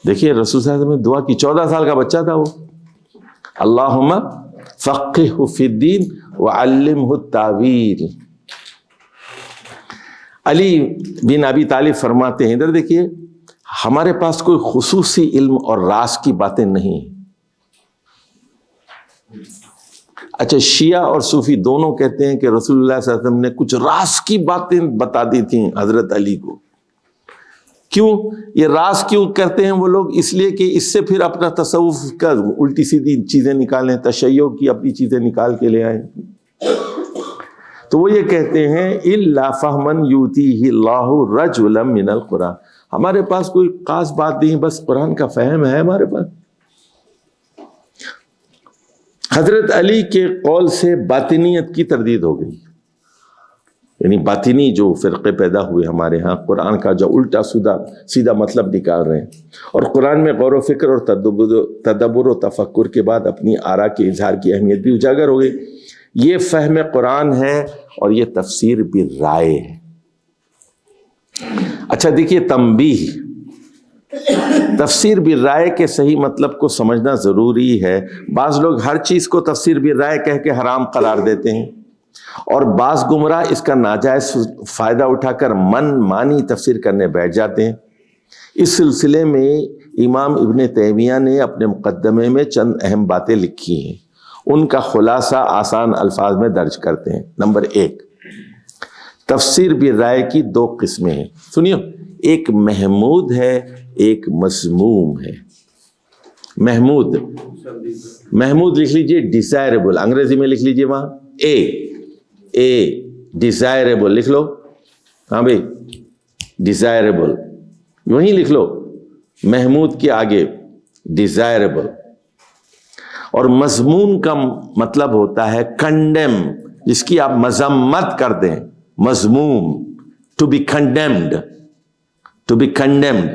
دیکھیے رسول صلی اللہ علیہ وسلم نے دعا کی، 14 سال کا بچہ تھا وہ. اللہم فقہہ فی الدین وعلمہ التاویل. علی بن ابی طالب فرماتے ہیں، ادھر دیکھیے، ہمارے پاس کوئی خصوصی علم اور راز کی باتیں نہیں. اچھا، شیعہ اور صوفی دونوں کہتے ہیں کہ رسول اللہ صلی اللہ علیہ وسلم نے کچھ راز کی باتیں بتا دی تھیں حضرت علی کو. کیوں یہ راز کیوں کرتے ہیں وہ لوگ؟ اس لیے کہ اس سے پھر اپنا تصوف کا الٹی سیدھی چیزیں نکالیں، تشیع کی اپنی چیزیں نکال کے لے آئیں. تو وہ یہ کہتے ہیں الا فہمن یؤتیہ اللہ رجلا من القرآن. ہمارے پاس کوئی خاص بات نہیں، بس قرآن کا فہم ہے ہمارے پاس. حضرت علی کے قول سے باطنیت کی تردید ہو گئی، یعنی باطنی جو فرقے پیدا ہوئے ہمارے ہاں، قرآن کا جو الٹا سیدھا مطلب نکال رہے ہیں، اور قرآن میں غور و فکر اور تدبر و تفکر کے بعد اپنی آراء کے اظہار کی اہمیت بھی اجاگر ہو گئی. یہ فہم قرآن ہے اور یہ تفسیر بالرائے ہے. اچھا دیکھیے، تنبیہ، تفسیر بالرائے کے صحیح مطلب کو سمجھنا ضروری ہے. بعض لوگ ہر چیز کو تفسیر بالرائے کہہ کے حرام قرار دیتے ہیں، اور بعض گمراہ اس کا ناجائز فائدہ اٹھا کر من مانی تفسیر کرنے بیٹھ جاتے ہیں. اس سلسلے میں امام ابن تیمیہ نے اپنے مقدمے میں چند اہم باتیں لکھی ہیں، ان کا خلاصہ آسان الفاظ میں درج کرتے ہیں. نمبر 1، تفسیر بالرائے کی 2 قسمیں ہیں. سنیو، ایک محمود ہے، ایک مذموم ہے. محمود لکھ لیجئے ڈیزائربل، انگریزی میں لکھ لیجئے وہاں اے ڈیزائربل لکھ لو. ہاں بھائی، ڈیزائربل وہیں لکھ لو، محمود کے آگے ڈیزائربل. اور مضمون کا مطلب ہوتا ہے کنڈیم، جس کی آپ مذمت کر دیں. مذموم، to be condemned, to be condemned.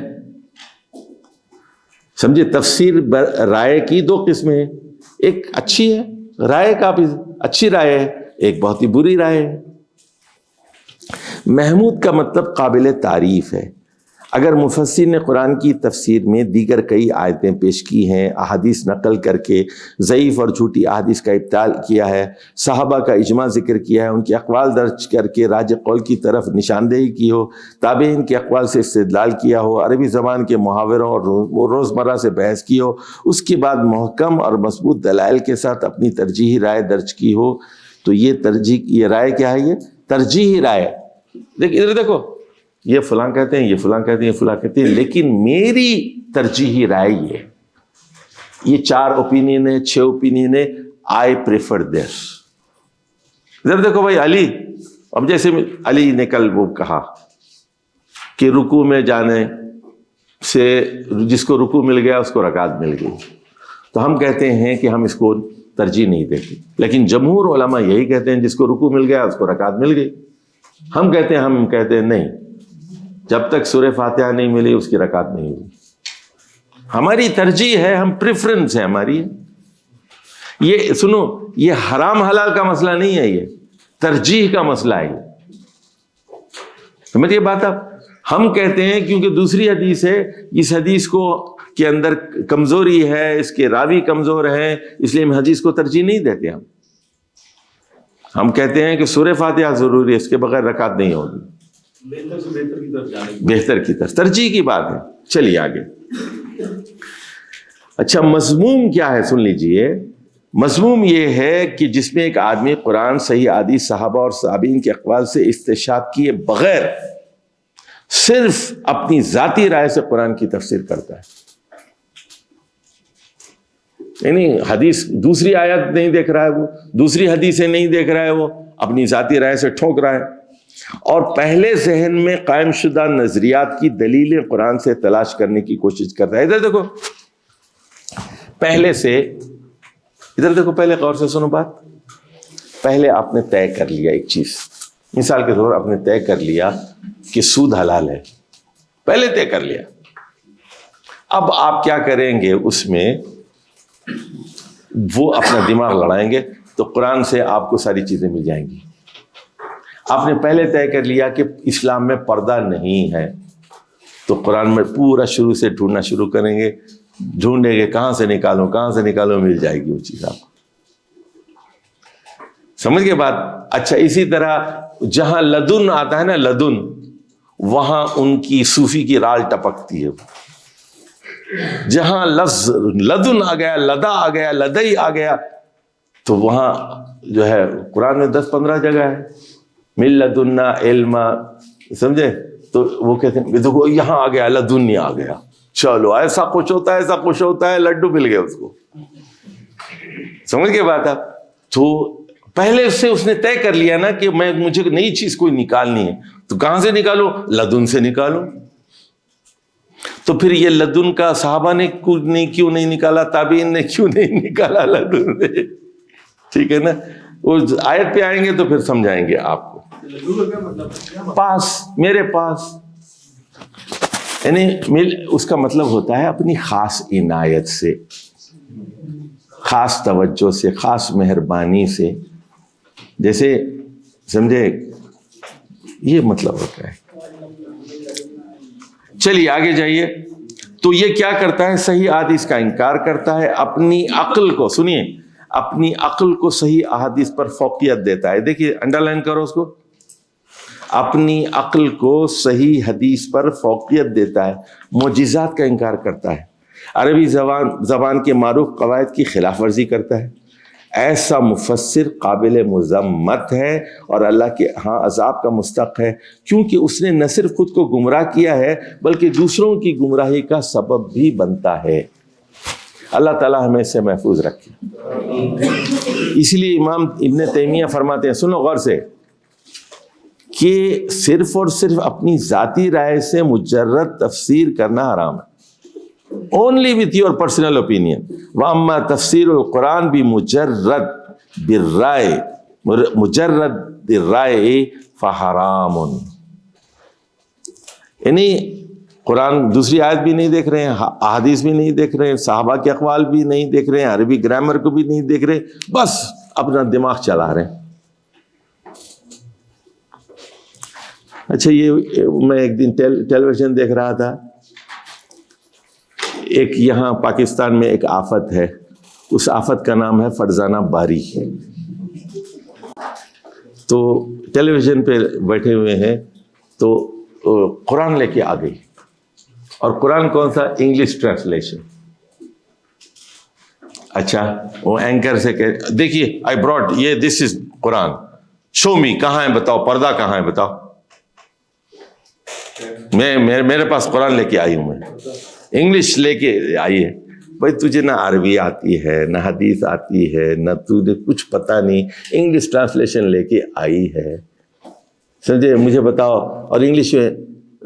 سمجھے؟ تفسیر رائے کی 2 قسمیں ہیں، ایک اچھی ہے، رائے کافی اچھی رائے ہے، ایک بہت ہی بری رائے ہے. محمود کا مطلب قابل تعریف ہے. اگر مفسر نے قرآن کی تفسیر میں دیگر کئی آیتیں پیش کی ہیں، احادیث نقل کر کے ضعیف اور جھوٹی احادیث کا ابطال کیا ہے، صحابہ کا اجماع ذکر کیا ہے، ان کے اقوال درج کر کے راجح قول کی طرف نشاندہی کی ہو، تابعین کے اقوال سے استدلال کیا ہو، عربی زبان کے محاوروں اور روزمرہ سے بحث کی ہو، اس کے بعد محکم اور مضبوط دلائل کے ساتھ اپنی ترجیحی رائے درج کی ہو، تو یہ رائے کیا ہے؟ یہ ترجیحی رائے. ادھر دیکھو، یہ فلاں کہتے ہیں، یہ فلاں کہتے ہیں، یہ فلاں کہتے ہیں، لیکن میری ترجیحی رائے یہ 4 اوپینین ہے، 6 اوپینین ہے، آئی پریفر دس. ادھر دیکھو بھائی، علی، اب جیسے علی نے کل وہ کہا کہ رکوع میں جانے سے جس کو رکوع مل گیا اس کو رکعت مل گئی، تو ہم کہتے ہیں کہ ہم اس کو ترجیح نہیں دیتے، لیکن جمہور علماء یہی کہتے ہیں جس کو رکوع مل گیا اس کو رکعت مل گئی. ہم کہتے ہیں نہیں، جب تک سورہ فاتحہ نہیں ملی اس کی رکعت نہیں ہوئی. ہماری ترجیح ہے، ہم پریفرنس ہے ہماری. یہ سنو، یہ حرام حلال کا مسئلہ نہیں ہے، یہ ترجیح کا مسئلہ ہے. سمجھئے بات آپ؟ ہم کہتے ہیں کیونکہ دوسری حدیث ہے، اس حدیث کو کے اندر کمزوری ہے، اس کے راوی کمزور ہیں، اس لیے ہم حدیث کو ترجیح نہیں دیتے. ہم کہتے ہیں کہ سورہ فاتحہ ضروری ہے، اس کے بغیر رکعت نہیں ہوگی. بہتر کی طرف ترجیح کی بات ہے. چلیے آگے. اچھا، مضموم کیا ہے سن لیجئے. مضموم یہ ہے کہ جس میں ایک آدمی قرآن، صحیح حدیث، صحابہ اور تابعین کے اقوال سے استشہاد کیے بغیر صرف اپنی ذاتی رائے سے قرآن کی تفسیر کرتا ہے. یعنی حدیث دوسری آیت نہیں دیکھ رہا ہے، وہ دوسری حدیثیں نہیں دیکھ رہا ہے، وہ اپنی ذاتی رائے سے ٹھوک رہا ہے، اور پہلے ذہن میں قائم شدہ نظریات کی دلیلیں قرآن سے تلاش کرنے کی کوشش کرتا ہے. ادھر دیکھو، ادھر دیکھو، پہلے غور سے سنو بات. پہلے آپ نے طے کر لیا ایک چیز، مثال کے طور آپ نے طے کر لیا کہ سود حلال ہے، پہلے طے کر لیا. اب آپ کیا کریں گے؟ اس میں وہ اپنا دماغ لڑائیں گے تو قرآن سے آپ کو ساری چیزیں مل جائیں گی. آپ نے پہلے طے کر لیا کہ اسلام میں پردہ نہیں ہے، تو قرآن میں پورا شروع سے ڈھونڈنا شروع کریں گے، ڈھونڈیں گے کہاں سے نکالو، مل جائے گی وہ چیز آپ کو. سمجھ گئے بات؟ اچھا، اسی طرح جہاں لدن آتا ہے نا، لدن، وہاں ان کی صوفی کی رال ٹپکتی ہے. جہاں لفظ لدن آ گیا، لدا آ گیا، لدئی آ گیا، تو وہاں جو ہے قرآن میں 10-15 جگہ ہے من لدنا علم. سمجھے؟ تو وہ کہتے ہیں دیکھو یہاں آ گیا، لدنی آ گیا، چلو ایسا کچھ ہوتا ہے، لڈو مل گئے اس کو. سمجھ گئے بات آپ؟ تو پہلے سے اس نے طے کر لیا نا کہ مجھے نئی چیز کوئی نکالنی ہے، تو کہاں سے نکالو؟ لدن سے نکالو. تو پھر یہ لدن کا صحابہ نے کیوں نہیں نکالا، تابعین نے کیوں نہیں نکالا لدن سے؟ ٹھیک ہے نا، وہ آیت پہ آئیں گے تو پھر سمجھائیں گے آپ کو. میرے پاس یعنی اس کا مطلب ہوتا ہے اپنی خاص عنایت سے، خاص توجہ سے، خاص مہربانی سے، جیسے سمجھے، یہ مطلب ہوتا ہے. چلیے آگے جائیے. تو یہ کیا کرتا ہے؟ صحیح احادیث کا انکار کرتا ہے، اپنی عقل کو، سنیے، اپنی عقل کو صحیح احادیث پر فوقیت دیتا ہے. دیکھیے انڈر لائن کرو اس کو، اپنی عقل کو صحیح حدیث پر فوقیت دیتا ہے، معجزات کا انکار کرتا ہے، عربی زبان کے معروف قواعد کی خلاف ورزی کرتا ہے. ایسا مفسر قابل مذمت ہے اور اللہ کے ہاں عذاب کا مستحق ہے، کیونکہ اس نے نہ صرف خود کو گمراہ کیا ہے بلکہ دوسروں کی گمراہی کا سبب بھی بنتا ہے. اللہ تعالیٰ ہمیں اس سے محفوظ رکھے. اس لیے امام ابن تیمیہ فرماتے ہیں، سنو غور سے، کہ صرف اور صرف اپنی ذاتی رائے سے مجرد تفسیر کرنا حرام ہے. Only with your personal opinion. وَأَمَّا تَفْسِيرُ الْقُرْآنِ مُجَرَّدْ بِالرَّائِ فَحَرَامٌ. یعنی قرآن دوسری آیت بھی نہیں دیکھ رہے ہیں، احادیث بھی نہیں دیکھ رہے ہیں، صحابہ کے اقوال بھی نہیں دیکھ رہے ہیں، عربی گرامر کو بھی نہیں دیکھ رہے، بس اپنا دماغ چلا رہے ہیں. اچھا یہ میں ایک دن ٹیلی ویژن دیکھ رہا تھا، ایک یہاں پاکستان میں ایک آفت ہے، اس آفت کا نام ہے فرزانہ باری. تو ٹیلی ویژن پہ بیٹھے ہوئے ہیں تو قرآن لے کے آ گئی، اور قرآن کون سا؟ English translation. اچھا وہ اینکر سے کہ دیکھیے آئی براٹ یہ دس از قرآن، شو می، کہاں ہے بتاؤ، پردہ کہاں ہے بتاؤ. میرے پاس قرآن لے کے آئی ہوں، میں انگلش لے کے آئی ہے. بھائی تجھے نہ عربی آتی ہے، نہ حدیث آتی ہے، نہ تجھے کچھ پتہ نہیں، انگلش ٹرانسلیشن لے کے آئی ہے. سمجھے؟ مجھے بتاؤ. اور انگلش میں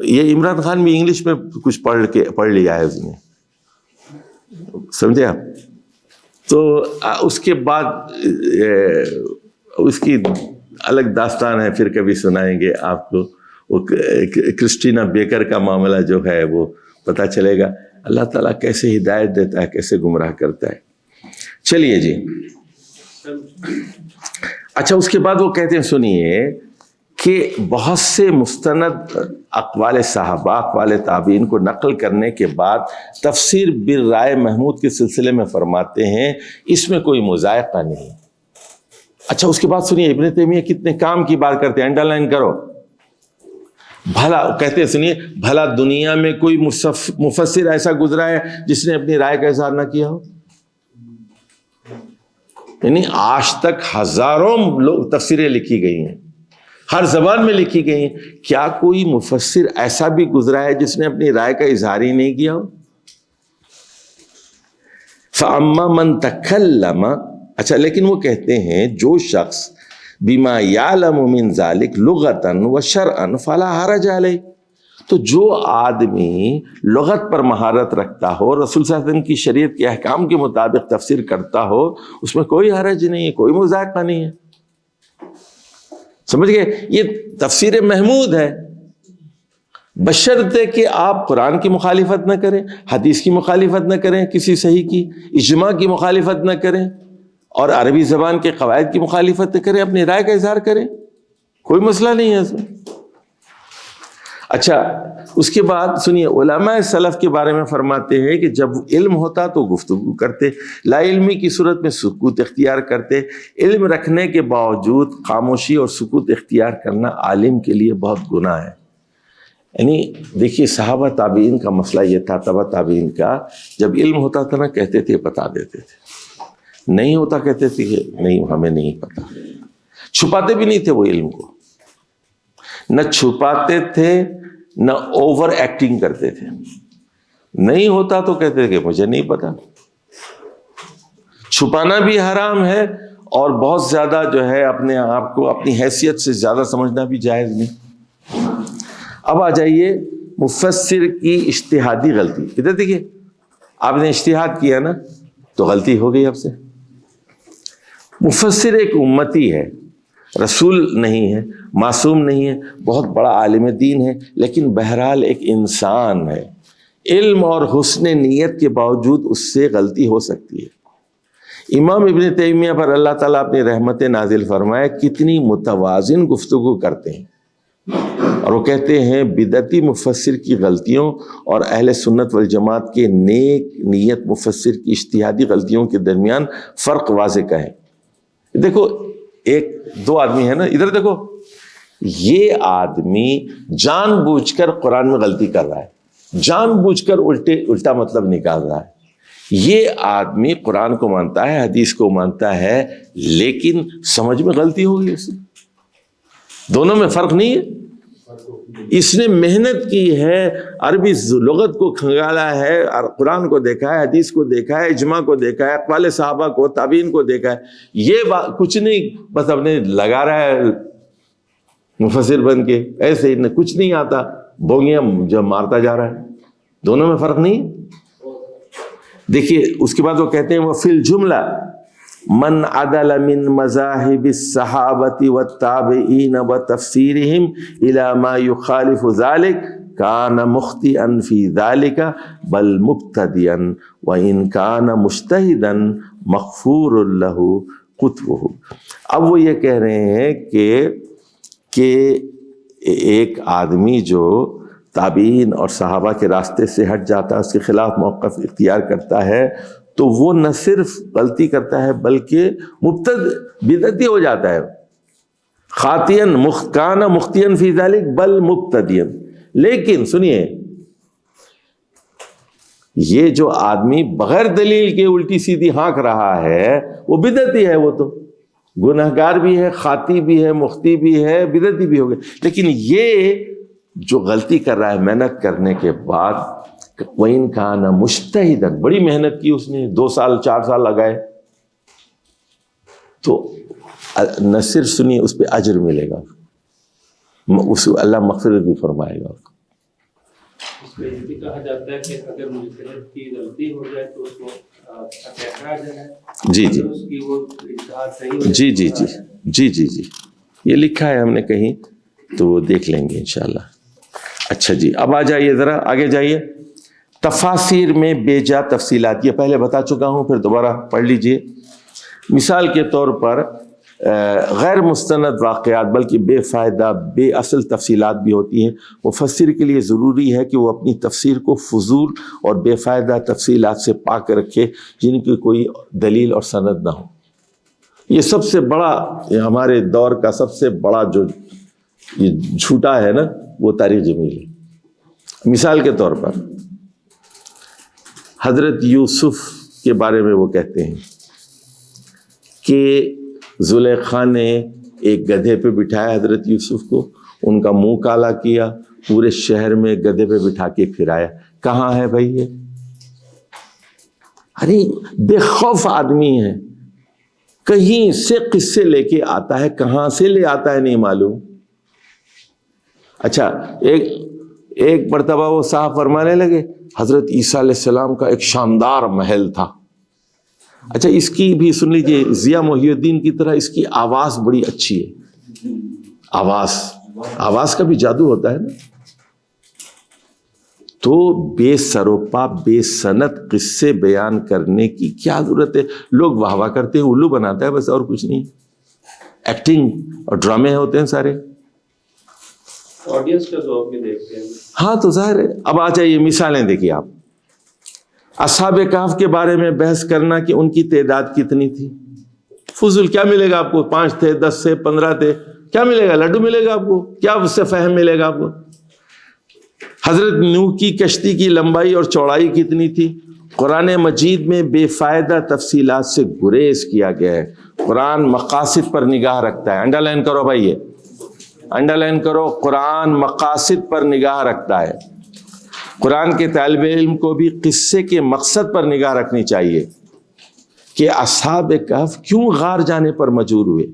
یہ عمران خان بھی انگلش میں کچھ پڑھ لیا ہے اس نے، سمجھے آپ. تو اس کے بعد اس کی الگ داستان ہے، پھر کبھی سنائیں گے آپ کو. وہ کرسٹینا بیکر کا معاملہ جو ہے وہ پتہ چلے گا. اللہ تعالیٰ کیسے ہدایت دیتا ہے، کیسے گمراہ کرتا ہے. چلیے جی. اچھا اس کے بعد وہ کہتے ہیں سنیے کہ بہت سے مستند اقوال صحابہ، اقوال تابعین کو نقل کرنے کے بعد تفسیر بالرائے محمود کے سلسلے میں فرماتے ہیں اس میں کوئی مذائقہ نہیں. اچھا اس کے بعد سنیے ابن تیمیہ کتنے کام کی بات کرتے ہیں، انڈر لائن کرو. بھلا کہتے ہیں سنیے، بھلا دنیا میں کوئی مفسر ایسا گزرا ہے جس نے اپنی رائے کا اظہار نہ کیا ہو؟ یعنی آج تک ہزاروں تفسیریں لکھی گئی ہیں، ہر زبان میں لکھی گئی ہیں. کیا کوئی مفسر ایسا بھی گزرا ہے جس نے اپنی رائے کا اظہار ہی نہیں کیا ہو؟ فَأَمَّا مَن تَكَلَّمَ. اچھا لیکن وہ کہتے ہیں جو شخص بما یعلم من ذلک لغتاً و شرعاً فلا حرج علیہ، تو جو آدمی لغت پر مہارت رکھتا ہو، رسول صلی اللہ علیہ وسلم کی شریعت کے احکام کے مطابق تفسیر کرتا ہو، اس میں کوئی حرج نہیں ہے، کوئی مذائقہ نہیں ہے. سمجھ گئے؟ یہ تفسیر محمود ہے، بشرطے کہ آپ قرآن کی مخالفت نہ کریں، حدیث کی مخالفت نہ کریں، کسی صحیح کی، اجماع کی مخالفت نہ کریں، اور عربی زبان کے قواعد کی مخالفت کریں، اپنی رائے کا اظہار کریں، کوئی مسئلہ نہیں ہے اس میں. اچھا اس کے بعد سنیے علماء سلف کے بارے میں فرماتے ہیں کہ جب علم ہوتا تو گفتگو کرتے، لا علمی کی صورت میں سکوت اختیار کرتے. علم رکھنے کے باوجود خاموشی اور سکوت اختیار کرنا عالم کے لیے بہت گناہ ہے. یعنی دیکھیے صحابہ تابعین کا مسئلہ یہ تھا، تبع تابعین کا، جب علم ہوتا تھا نا کہتے تھے بتا دیتے تھے، نہیں ہوتا کہتے تھے کہ نہیں ہمیں نہیں پتا. چھپاتے بھی نہیں تھے وہ علم کو، نہ چھپاتے تھے نہ اوور ایکٹنگ کرتے تھے. نہیں ہوتا تو کہتے تھے کہ مجھے نہیں پتا. چھپانا بھی حرام ہے اور بہت زیادہ جو ہے اپنے آپ کو اپنی حیثیت سے زیادہ سمجھنا بھی جائز نہیں. اب آ جائیے مفسر کی اجتہادی غلطی. ادھر دیکھیے آپ نے اجتہاد کیا نا تو غلطی ہو گئی. اب سے مفسر ایک امتی ہے، رسول نہیں ہے، معصوم نہیں ہے، بہت بڑا عالم دین ہے، لیکن بہرحال ایک انسان ہے. علم اور حسن نیت کے باوجود اس سے غلطی ہو سکتی ہے. امام ابن تیمیہ پر اللہ تعالیٰ اپنی رحمت نازل فرمائے کتنی متوازن گفتگو کرتے ہیں، اور وہ کہتے ہیں بدعتی مفسر کی غلطیوں اور اہل سنت والجماعت کے نیک نیت مفسر کی اجتہادی غلطیوں کے درمیان فرق واضح کا ہے. دیکھو ایک دو آدمی ہے نا، ادھر دیکھو، یہ آدمی جان بوجھ کر قرآن میں غلطی کر رہا ہے، جان بوجھ کر الٹا مطلب نکال رہا ہے. یہ آدمی قرآن کو مانتا ہے، حدیث کو مانتا ہے، لیکن سمجھ میں غلطی ہوگی اس سے. دونوں میں فرق نہیں ہے. اس نے محنت کی ہے، عربی لغت کو کھنگالا ہے، قرآن کو دیکھا ہے، حدیث کو دیکھا ہے، اجماع کو دیکھا ہے، اقوال صحابہ کو، تابعین کو دیکھا ہے. یہ کچھ نہیں، بس اپنے لگا رہا ہے مفسر بن کے، ایسے ہی کچھ نہیں آتا، بونگیاں جب مارتا جا رہا ہے. دونوں میں فرق نہیں. دیکھیے اس کے بعد وہ کہتے ہیں وَفِي الْجُمْلَةِ من عدل من مذاہب الصحابۃ والتابعین وتفسیرہم الی ما یخالف ذلک کان مخطئا فی ذلک بل مبتدعا وان کان مجتہدا مغفور لہ خطوہ. اب وہ یہ کہہ رہے ہیں کہ ایک آدمی جو تابعین اور صحابہ کے راستے سے ہٹ جاتا ہے، اس کے خلاف موقف اختیار کرتا ہے، تو وہ نہ صرف غلطی کرتا ہے بلکہ بدعتی ہو جاتا ہے. خاطئن کان مختین فی ذلک بل مبتدین. لیکن سنیے، یہ جو آدمی بغیر دلیل کے الٹی سیدھی ہانک رہا ہے وہ بدعتی ہے، وہ تو گنہگار بھی ہے، خاطی بھی ہے، مختی بھی ہے، بدعتی بھی ہو گئے. لیکن یہ جو غلطی کر رہا ہے محنت کرنے کے بعد، وَإِنْ كَانَ مُجْتَهِدًا، بڑی محنت کی اس نے، 2 سال 4 سال لگائے، تو نہ صرف سنیے اس پہ اجر ملے گا، اس کو اللہ مغفرت بھی فرمائے گا. اس میں یہ بھی کہا جاتا ہے کہ اگر مجتہد کی غلطی ہو جائے تو اس کو کہا جائے. جی جی اس کی وہ اجتہاد صحیح ہو جائے. جی جی جی جی جی جی یہ لکھا ہے ہم نے کہیں، تو وہ دیکھ لیں گے انشاءاللہ. اچھا جی، اب آ جائیے، ذرا آگے جائیے. تفاسیر میں بے جا تفصیلات، یہ پہلے بتا چکا ہوں، پھر دوبارہ پڑھ لیجئے. مثال کے طور پر غیر مستند واقعات بلکہ بے فائدہ بے اصل تفصیلات بھی ہوتی ہیں. مفسر کے لیے ضروری ہے کہ وہ اپنی تفسیر کو فضول اور بے فائدہ تفصیلات سے پاک رکھے جن کی کوئی دلیل اور سند نہ ہو. یہ سب سے بڑا، یہ ہمارے دور کا سب سے بڑا جو یہ جھوٹا ہے نا، وہ تاریخ جمیل ہے. مثال کے طور پر حضرت یوسف کے بارے میں وہ کہتے ہیں کہ زلیخا نے ایک گدھے پہ بٹھایا حضرت یوسف کو، ان کا منہ کالا کیا، پورے شہر میں گدھے پہ بٹھا کے پھرایا. کہاں ہے بھائی یہ؟ ارے بے خوف آدمی ہے، کہیں سے قصے لے کے آتا ہے، کہاں سے لے آتا ہے نہیں معلوم. اچھا، ایک مرتبہ وہ صاحب فرمانے لگے حضرت عیسیٰ علیہ السلام کا ایک شاندار محل تھا. اچھا، اس کی بھی سن لیجئے، ضیاء محی الدین کی طرح اس کی آواز بڑی اچھی ہے. آواز کا بھی جادو ہوتا ہے نا. تو بے سروپا بے سند قصے بیان کرنے کی کیا ضرورت ہے؟ لوگ واہ واہ کرتے ہیں، الو بناتا ہے بس، اور کچھ نہیں. ایکٹنگ اور ڈرامے ہوتے ہیں سارے. آڈینس کا ذوق بھی دیکھتے ہیں. ہاں تو ظاہر ہے. اب آ جائیے مثالیں دیکھیے آپ. اصحاب کہف کے بارے میں بحث کرنا کہ ان کی تعداد کتنی تھی، فضول. کیا ملے گا آپ کو؟ 5 تھے، 10 تھے، 15 تھے، کیا ملے گا؟ لڈو ملے گا آپ کو؟ کیا اس سے فہم ملے گا آپ کو؟ حضرت نوح کی کشتی کی لمبائی اور چوڑائی کتنی تھی؟ قرآن مجید میں بے فائدہ تفصیلات سے گریز کیا گیا ہے. قرآن مقاصد پر نگاہ رکھتا ہے. انڈر لائن کرو بھائی، یہ انڈر لائن کرو. قرآن مقاصد پر نگاہ رکھتا ہے. قرآن کے طالب علم کو بھی قصے کے مقصد پر نگاہ رکھنی چاہیے کہ اصحاب کہف کیوں غار جانے پر مجبور ہوئے،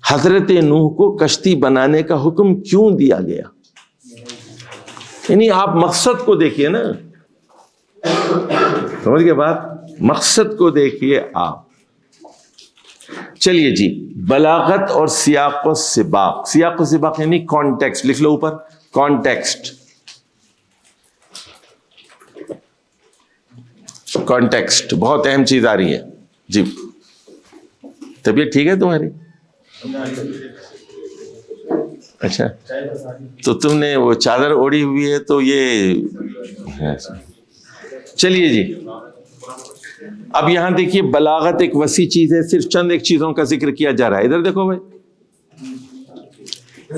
حضرت نوح کو کشتی بنانے کا حکم کیوں دیا گیا. یعنی آپ مقصد کو دیکھیے نا، سمجھ گئے بات؟ مقصد کو دیکھیے آپ. چلیے جی، بلاغت اور سیاق و سباق. سیاق و سباق یعنی کانٹیکسٹ، لکھ لو اوپر، کانٹیکسٹ. کانٹیکسٹ بہت اہم چیز آ رہی ہے جی. طبیعت ٹھیک ہے تمہاری؟ اچھا، تو تم نے وہ چادر اوڑی ہوئی ہے تو یہ. چلیے جی، اب یہاں دیکھیے، بلاغت ایک وسیع چیز ہے. صرف چند ایک چیزوں کا ذکر کیا جا رہا ہے. ادھر دیکھو بھائی،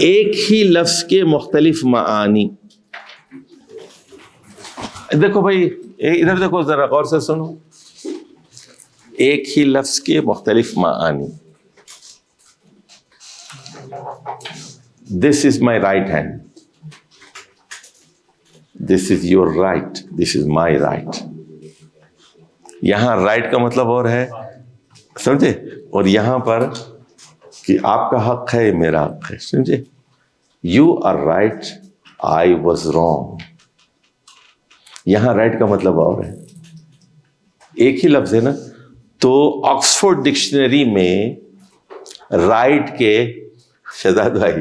ایک ہی لفظ کے مختلف معانی. دیکھو بھائی، ادھر دیکھو ذرا غور سے سنو. ایک ہی لفظ کے مختلف معانی. This is my right hand. This is your right. This is my right. یہاں right کا مطلب اور ہے، سمجھے؟ اور یہاں پر کہ آپ کا حق ہے، میرا حق ہے، سمجھے؟ You are right, I was wrong. یہاں رائٹ کا مطلب اور ہے. ایک ہی لفظ ہے نا. تو آکسفورڈ ڈکشنری میں رائٹ کے شہزاد بھائی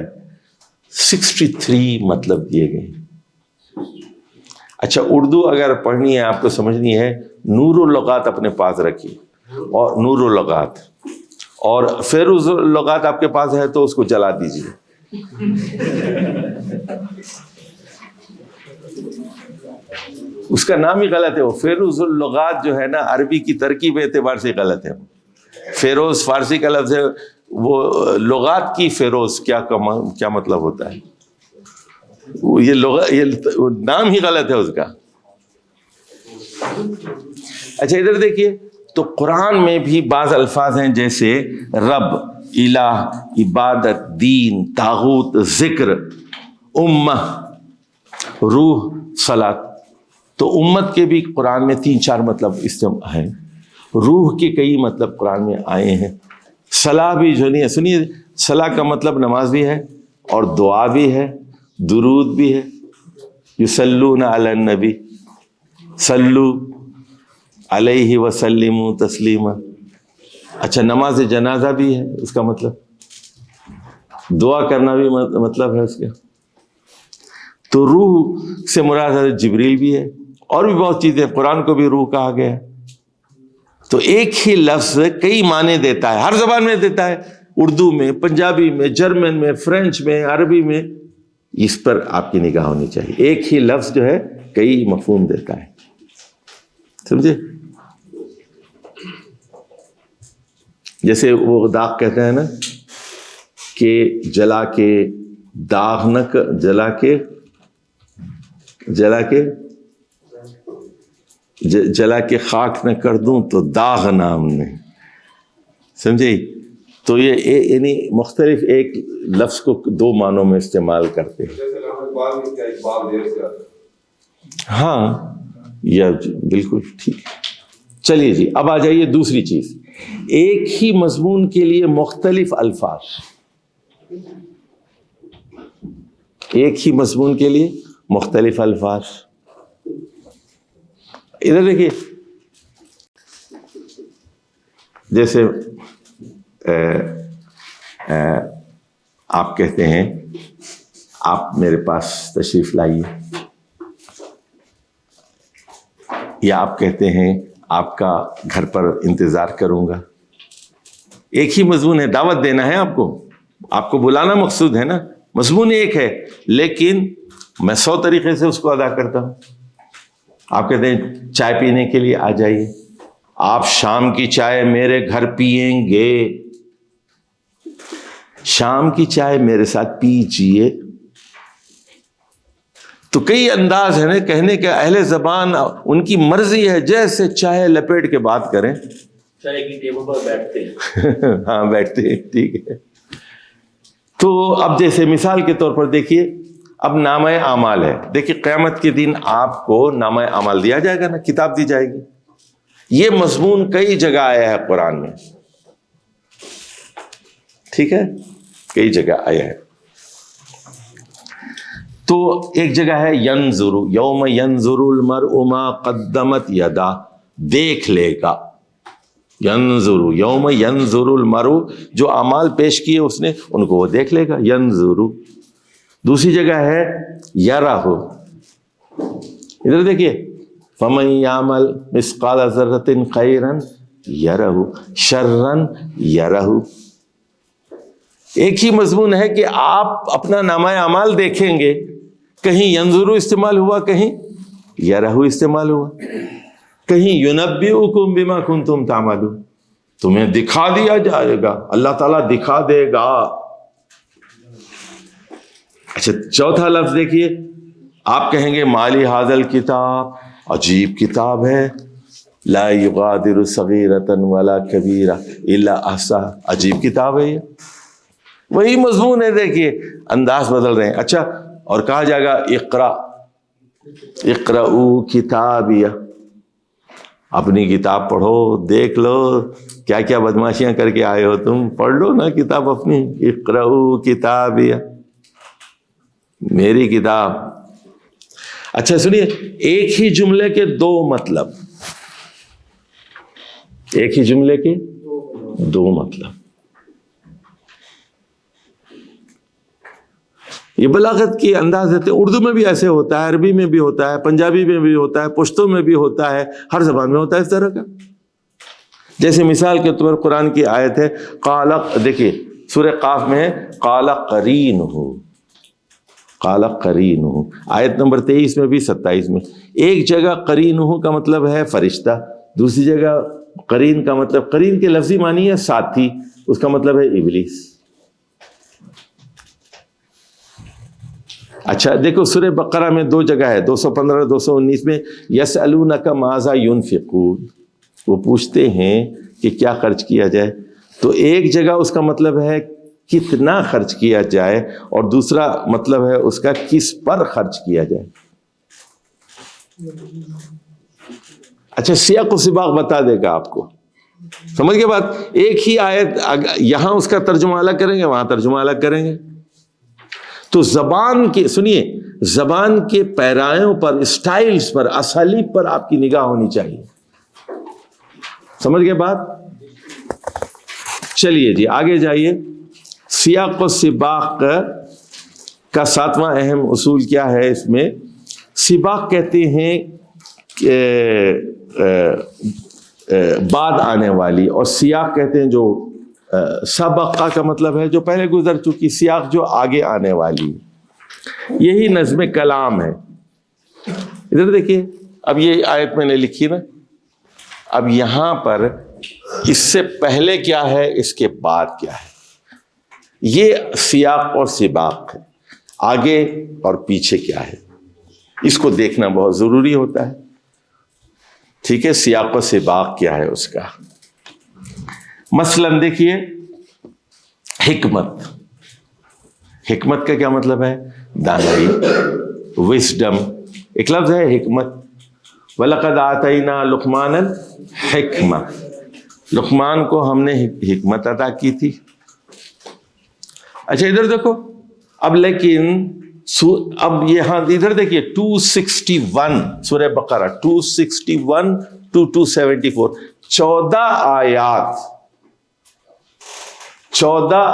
63 مطلب دیے گئے. اچھا، اردو اگر پڑھنی ہے آپ کو، سمجھنی ہے، نور اللغات اپنے پاس رکھیے، اور نور اللغات، اور فیروز اللغات آپ کے پاس ہے تو اس کو جلا دیجیے. اس کا نام ہی غلط ہے. وہ فیروز اللغات جو ہے نا عربی کی ترکیب اعتبار سے غلط ہے. فیروز فارسی کا لفظ ہے, وہ لغات کی فیروز کیا مطلب ہوتا ہے؟ یہ نام ہی غلط ہے اس کا. اچھا ادھر دیکھیے, تو قرآن میں بھی بعض الفاظ ہیں جیسے رب, الہ, عبادت, دین, طاغوت, ذکر, امہ, روح, صلاۃ. تو امت کے بھی قرآن میں 3-4 مطلب استعمال ہیں. روح کے کئی مطلب قرآن میں آئے ہیں. صلاح بھی جو نہیں ہے, سنیے, صلاح کا مطلب نماز بھی ہے اور دعا بھی ہے, درود بھی ہے. یصلون علی النبی صلو علیہ وسلموا تسلیما. اچھا نماز جنازہ بھی ہے, اس کا مطلب دعا کرنا بھی مطلب ہے اس کا. تو روح سے مراد حضرت جبریل بھی ہے, اور بھی بہت چیزیں. قرآن کو بھی روح کہا گیا ہے. تو ایک ہی لفظ کئی معنی دیتا ہے, ہر زبان میں دیتا ہے, اردو میں, پنجابی میں, جرمن میں, فرینچ میں, عربی میں. اس پر آپ کی نگاہ ہونی چاہیے. ایک ہی لفظ جو ہے کئی مفہوم دیتا ہے, سمجھے؟ جیسے وہ داغ کہتے ہیں نا کہ جلا کے داغ نہ جلا کے خاک نہ کر دوں تو داغ نام نہیں, سمجھے؟ تو یہ یعنی مختلف ایک لفظ کو 2 معنوں میں استعمال کرتے ہیں. ہاں یا بالکل ٹھیک. چلیے جی, اب آ جائیے دوسری چیز. ایک ہی مضمون کے لیے مختلف الفاظ, ایک ہی مضمون کے لیے مختلف الفاظ. ادھر دیکھیے, جیسے آپ کہتے ہیں آپ میرے پاس تشریف لائیے, یا آپ کہتے ہیں آپ کا گھر پر انتظار کروں گا. ایک ہی مضمون ہے, دعوت دینا ہے آپ کو بلانا مقصود ہے نا, مضمون ایک ہے, لیکن میں 100 طریقے سے اس کو ادا کرتا ہوں. آپ کہتے ہیں چائے پینے کے لیے آ جائیے, آپ شام کی چائے میرے گھر پئیں گے, شام کی چائے میرے ساتھ پیجیے. تو کئی انداز ہیں نا کہنے کے. اہل زبان ان کی مرضی ہے, جیسے چائے لپیٹ کے بات کریں. چائے کی ٹیبل پر بیٹھتے ہیں. ہاں بیٹھتے ہیں, ٹھیک ہے. تو اب جیسے مثال کے طور پر دیکھیے, اب نامہ اعمال ہے. دیکھیے قیامت کے دن آپ کو نامہ اعمال دیا جائے گا نا, کتاب دی جائے گی. یہ مضمون کئی جگہ آیا ہے قرآن میں, ٹھیک ہے, کئی جگہ آیا ہے. تو ایک جگہ ہے ینظر, یوم ینظر المرء ما قدمت یدا, دیکھ لے گا. ینظر, یوم ینظر المرء, جو اعمال پیش کیے اس نے ان کو وہ دیکھ لے گا. ینظر. دوسری جگہ ہے یرہ, ادھر دیکھیے, فمن یعمل مثقال ذرۃ خیرا یرہ شرا یرہ. ایک ہی مضمون ہے کہ آپ اپنا نامہ اعمال دیکھیں گے. کہیں ینظرو استعمال ہوا, کہیں یرہ استعمال ہوا, کہیں ینبئکم بما کنتم تعملون, تمہیں دکھا دیا جائے گا, اللہ تعالیٰ دکھا دے گا. اچھا چوتھا لفظ دیکھیے, آپ کہیں گے مالی ھذا الکتاب, عجیب کتاب ہے, لا یغادر صغیرۃ ولا کبیرہ الا احصاھا, عجیب کتاب ہے یہ. وہی مضمون ہے, دیکھیے انداز بدل رہے ہیں. اچھا, اور کہا جائے گا اقرا, اقرؤوا کتابیہ, اپنی کتاب پڑھو, دیکھ لو کیا کیا بدماشیاں کر کے آئے ہو تم, پڑھ لو نا کتاب اپنی. اقرؤوا کتابیہ, میری کتاب. اچھا سنیے, ایک ہی جملے کے 2 مطلب, ایک ہی جملے کے 2 مطلب. یہ بلاغت کی انداز دیتے ہیں. اردو میں بھی ایسے ہوتا ہے, عربی میں بھی ہوتا ہے, پنجابی میں بھی ہوتا ہے, پشتو میں بھی ہوتا ہے, ہر زبان میں ہوتا ہے اس طرح کا. جیسے مثال کے طور پر قرآن کی آیت ہے قال, دیکھیے سورہ قاف میں ہے قال قرینہ، قال قرینہ، آیت نمبر 23 میں بھی 27 میں. ایک جگہ قرینہ کا مطلب ہے فرشتہ، دوسری جگہ قرین کا مطلب، قرین کے لفظی معنی ہے ساتھی، اس کا مطلب ہے ابلیس. اچھا دیکھو سورہ بقرہ میں 2 جگہ ہے، 215 219 میں یسألونک ماذا ينفقون، وہ پوچھتے ہیں کہ کیا خرچ کیا جائے. تو ایک جگہ اس کا مطلب ہے کتنا خرچ کیا جائے، اور دوسرا مطلب ہے اس کا کس پر خرچ کیا جائے. اچھا سیاق و سباق بتا دے گا آپ کو، سمجھ کے بات. ایک ہی آیت یہاں اس کا ترجمہ الگ کریں گے، وہاں ترجمہ الگ کریں گے. تو زبان کے سنیے، زبان کے پیرایوں پر، اسٹائلز پر، اسالیب پر آپ کی نگاہ ہونی چاہیے. سمجھ گئے بات؟ چلیے جی آگے جائیے. سیاق و سباق کا 7واں اہم اصول کیا ہے؟ اس میں سباق کہتے ہیں بعد آنے والی، اور سیاق کہتے ہیں جو سبقہ کا مطلب ہے جو پہلے گزر چکی، سیاق جو آگے آنے والی. یہی نظم کلام ہے. ادھر دیکھیے، اب یہ آیت میں نے لکھی نا، اب یہاں پر اس سے پہلے کیا ہے، اس کے بعد کیا ہے، یہ سیاق اور سباق ہے. آگے اور پیچھے کیا ہے، اس کو دیکھنا بہت ضروری ہوتا ہے. ٹھیک ہے، سیاق و سباق کیا ہے اس کا. مثلاً دیکھیے حکمت، حکمت کا کیا مطلب ہے؟ دانائی، وزڈم. ایک لفظ ہے حکمت، وَلَقَدْ آتَيْنَا لُقْمَانَ الْحِکْمَةَ، لقمان کو ہم نے حکمت عطا کی تھی. اچھا ادھر دیکھو، اب لیکن اب یہاں ادھر دیکھیے 261 سورہ بقرہ 261 to 274، 14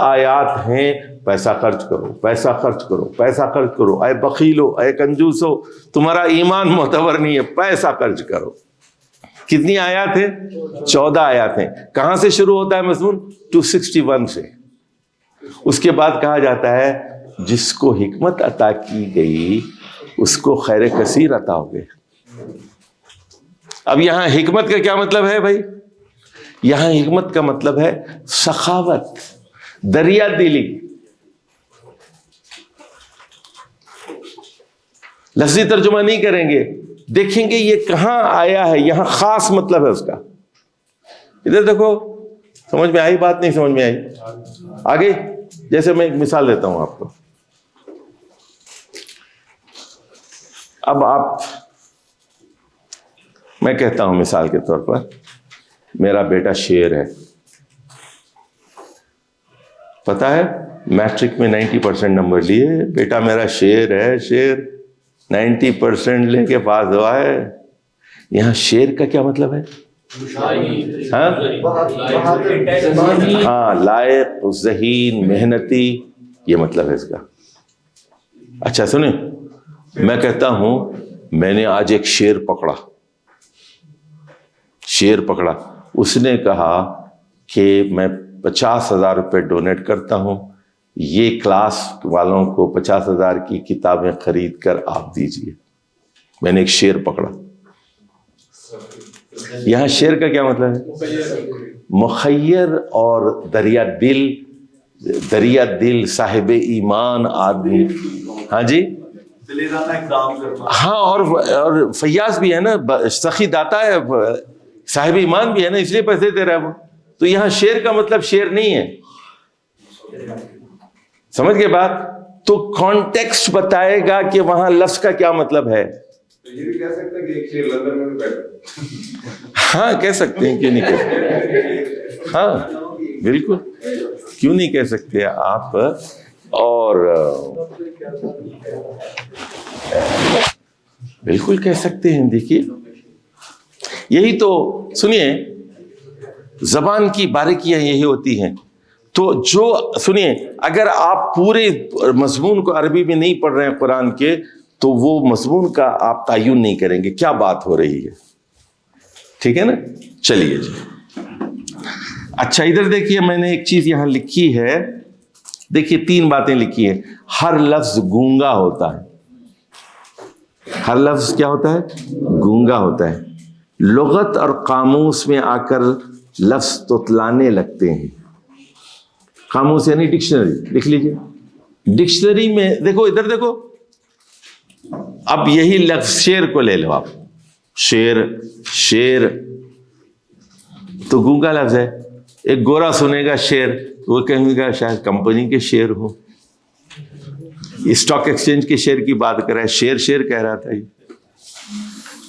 آیات ہیں پیسہ خرچ کرو، پیسہ خرچ کرو، پیسہ خرچ کرو، اے بخیلو، اے کنجوسو، تمہارا ایمان معتبر نہیں ہے، پیسہ خرچ کرو. کتنی آیات ہیں؟ 14 آیات ہیں. کہاں سے شروع ہوتا ہے مضمون؟ 261 سے. اس کے بعد کہا جاتا ہے جس کو حکمت عطا کی گئی اس کو خیر کثیر عطا ہو گئے. اب یہاں حکمت کا کیا مطلب ہے بھائی؟ یہاں حکمت کا مطلب ہے سخاوت، دریا دلی. لفظی ترجمہ نہیں کریں گے، دیکھیں گے یہ کہاں آیا ہے، یہاں خاص مطلب ہے اس کا. ادھر دیکھو، سمجھ میں آئی بات؟ نہیں سمجھ میں آئی؟ آگے جیسے میں ایک مثال دیتا ہوں آپ کو. اب میں کہتا ہوں مثال کے طور پر میرا بیٹا شیر ہے، پتا ہے میٹرک میں 90% نمبر لیے، بیٹا میرا شیر ہے، شیر 90% لے کے پاس ہوا ہے. یہاں شیر کا کیا مطلب ہے؟ ہاں، لائق، ذہین، محنتی، یہ مطلب ہے اس کا. اچھا سنیں، میں کہتا ہوں میں نے آج ایک شیر پکڑا، شیر پکڑا. اس نے کہا کہ میں 50,000 روپے ڈونیٹ کرتا ہوں، یہ کلاس والوں کو 50,000 کی کتابیں خرید کر آپ دیجئے. میں نے ایک شیر پکڑا. یہاں شیر کا کیا مطلب ہے؟ مخیر اور دریا دل، دریا دل، صاحب ایمان آدمی. ہاں جی، ہاں، اور فیاض بھی ہے نا، سخی داتا ہے، صاحب ایمان بھی ہے نا، اس لیے پیسے دے رہا ہے وہ. تو یہاں شیر کا مطلب شیر نہیں ہے. سمجھ گئے بات؟ تو کانٹیکسٹ بتائے گا کہ وہاں لفظ کا کیا مطلب ہے. یہ بھی کہہ سکتے ہیں کہ ایک شیر لندن میں بھی بیٹھا. ہاں کہہ سکتے ہیں، کیوں نہیں کہہ سکتے؟ ہاں بالکل، کیوں نہیں کہہ سکتے آپ. اور بالکل کہہ سکتے ہیں. دیکھیے یہی تو سنیے، زبان کی باریکیاں یہی ہوتی ہیں. تو جو سنیے، اگر آپ پورے مضمون کو عربی میں نہیں پڑھ رہے ہیں قرآن کے، تو وہ مضمون کا آپ تعین نہیں کریں گے کیا بات ہو رہی ہے. ٹھیک ہے نا؟ چلیے جی. اچھا ادھر دیکھیے، میں نے ایک چیز یہاں لکھی ہے دیکھیے 3 باتیں لکھی ہیں. ہر لفظ گونگا ہوتا ہے. ہر لفظ کیا ہوتا ہے؟ گونگا ہوتا ہے. لغت اور قاموس میں آ کر لفظ تتلانے لگتے ہیں. قاموس یعنی ڈکشنری، لکھ لیجیے. ڈکشنری میں دیکھو، ادھر دیکھو، اب یہی لفظ شیر کو لے لو آپ. شیر تو گونگا لفظ ہے. ایک گورا سنے گا شیر، وہ کہیں گا شاید کمپنی کے شیر ہو، اسٹاک ایکسچینج کے شیر کی بات کر رہا ہے. شیر کہہ رہا تھا یہ،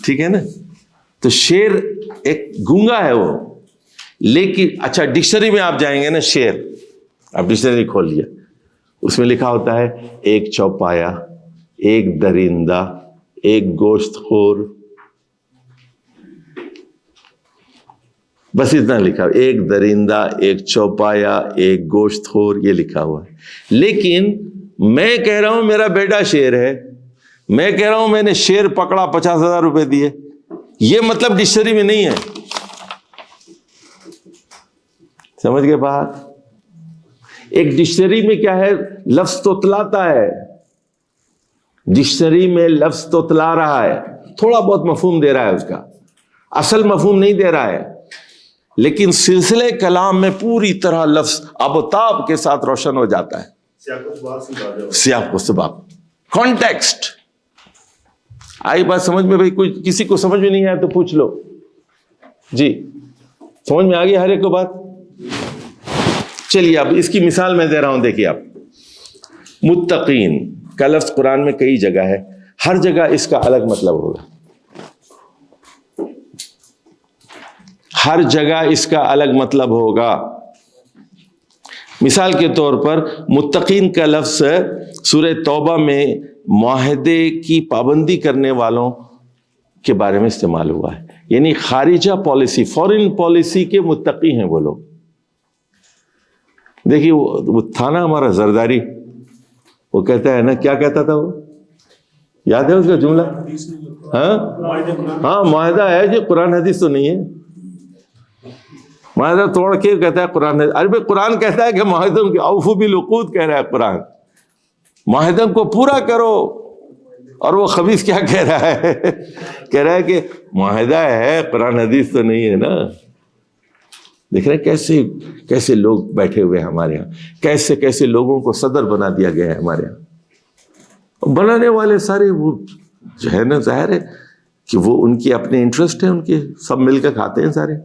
ٹھیک ہے نا. تو شیر ایک گونگا ہے وہ. لیکن اچھا ڈکشنری میں آپ جائیں گے نا، شیر آپ ڈکشنری کھول لیا، اس میں لکھا ہوتا ہے ایک چوپایا، ایک درندہ، ایک گوشت خور. بس اتنا لکھا، ایک درندہ، ایک چوپایا، ایک گوشت خور، یہ لکھا ہوا ہے. لیکن میں کہہ رہا ہوں میرا بیٹا شیر ہے، میں کہہ رہا ہوں میں نے شیر پکڑا 50,000 روپے دیے، یہ مطلب ڈکشنری میں نہیں ہے. سمجھ گئے بات؟ ایک ڈکشنری میں کیا ہے؟ لفظ توتلاتا ہے. ڈکشنری میں لفظ توتلا رہا ہے، تھوڑا بہت مفہوم دے رہا ہے، اس کا اصل مفہوم نہیں دے رہا ہے. لیکن سلسلے کلام میں پوری طرح لفظ آب و تاب کے ساتھ روشن ہو جاتا ہے. سیاق و سباق، کانٹیکسٹ. آئی بات سمجھ میں؟ بھائی کوئی کسی کو سمجھ میں نہیں آیا تو پوچھ لو. جی سمجھ میں آ گئی ہر ایک کو بات؟ چلیے اب اس کی مثال میں دے رہا ہوں. دیکھیے آپ، متقین کا لفظ قرآن میں کئی جگہ ہے، ہر جگہ اس کا الگ مطلب ہوگا. ہر جگہ اس کا الگ مطلب ہوگا. مثال کے طور پر متقین کا لفظ سورہ توبہ میں معاہدے کی پابندی کرنے والوں کے بارے میں استعمال ہوا ہے. یعنی خارجہ پالیسی، فورن پالیسی کے متقی ہیں وہ لوگ. دیکھیے وہ تھا نا ہمارا زرداری، وہ کہتا ہے نا، کیا کہتا تھا وہ، یاد ہے اس کا جملہ؟ ہاں معاہدہ ہے جو قرآن حدیث تو نہیں ہے. معاہدہ توڑ کے کہتا ہے قرآن. ارے بھائی قرآن کہتا ہے کہ معاہدوں کے اوفوا بالعقود کہہ رہا ہے قرآن، معاہدوں کو پورا کرو. اور وہ خبیث کیا کہہ رہا ہے؟ کہہ رہا ہے کہ معاہدہ ہے، قرآن حدیث تو نہیں ہے نا. دیکھ رہے کیسے لوگ بیٹھے ہوئے ہیں ہمارے یہاں، کیسے لوگوں کو صدر بنا دیا گیا ہے ہمارے یہاں. بنانے والے سارے وہ جو ہے نا، ظاہر ہے کہ وہ ان کی اپنے انٹرسٹ ہیں، ان کے سب مل کر کھاتے ہیں سارے.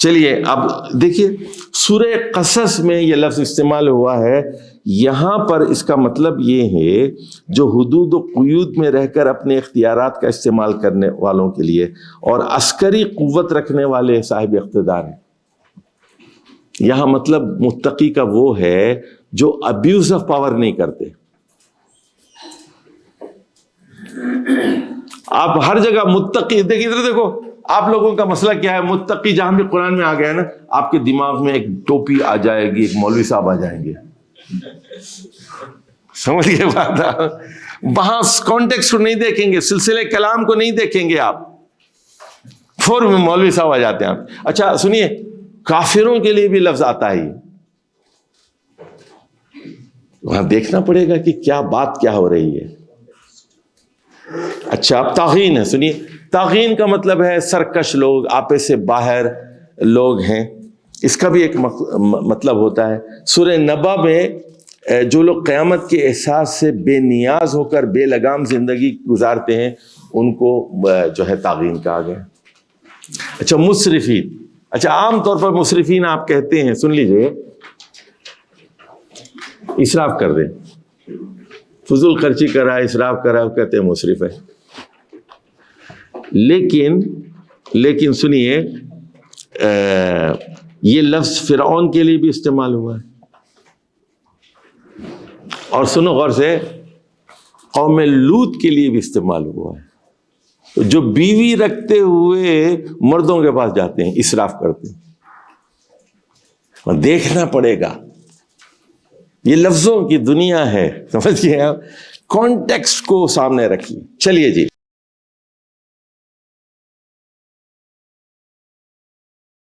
چلیے اب دیکھیے سورہ قصص میں یہ لفظ استعمال ہوا ہے. یہاں پر اس کا مطلب یہ ہے جو حدود و قیود میں رہ کر اپنے اختیارات کا استعمال کرنے والوں کے لیے اور عسکری قوت رکھنے والے صاحب اقتدار ہیں. یہاں مطلب متقی کا وہ ہے جو ابیوز آف پاور نہیں کرتے. آپ ہر جگہ متقی دیکھیے، ادھر دیکھو آپ لوگوں کا مسئلہ کیا ہے. متقی جہاں بھی قرآن میں آ گیا ہے نا، آپ کے دماغ میں ایک ٹوپی آ جائے گی، ایک مولوی صاحب آ جائیں گے. سمجھ گئے بات؟ وہاں کانٹیکسٹ کو نہیں دیکھیں گے، سلسلے کلام کو نہیں دیکھیں گے آپ، فوراً میں مولوی صاحب آ جاتے ہیں آپ. اچھا سنیے، کافروں کے لیے بھی لفظ آتا ہے، وہاں دیکھنا پڑے گا کہ کیا بات کیا ہو رہی ہے. اچھا اب طاغین ہے. سنیے، طاغین کا مطلب ہے سرکش لوگ، آپے سے باہر لوگ ہیں. اس کا بھی ایک مطلب ہوتا ہے. سورہ نبا میں جو لوگ قیامت کے احساس سے بے نیاز ہو کر بے لگام زندگی گزارتے ہیں، ان کو جو ہے طاغین کہا گیا. اچھا مسرفین، اچھا عام طور پر مسرفین آپ کہتے ہیں، سن لیجئے، اسراف کر دیں، فضول خرچی کر رہا ہے، اسراف کر رہا ہے، وہ کہتے ہیں مسرف ہے. لیکن سنیے، یہ لفظ فرعون کے لیے بھی استعمال ہوا ہے. اور سنو غور سے، قوم لوط کے لیے بھی استعمال ہوا ہے، جو بیوی رکھتے ہوئے مردوں کے پاس جاتے ہیں، اسراف کرتے ہیں. اور دیکھنا پڑے گا، یہ لفظوں کی دنیا ہے، سمجھ گئے آپ؟ کانٹیکسٹ کو سامنے رکھیے. چلیے جی.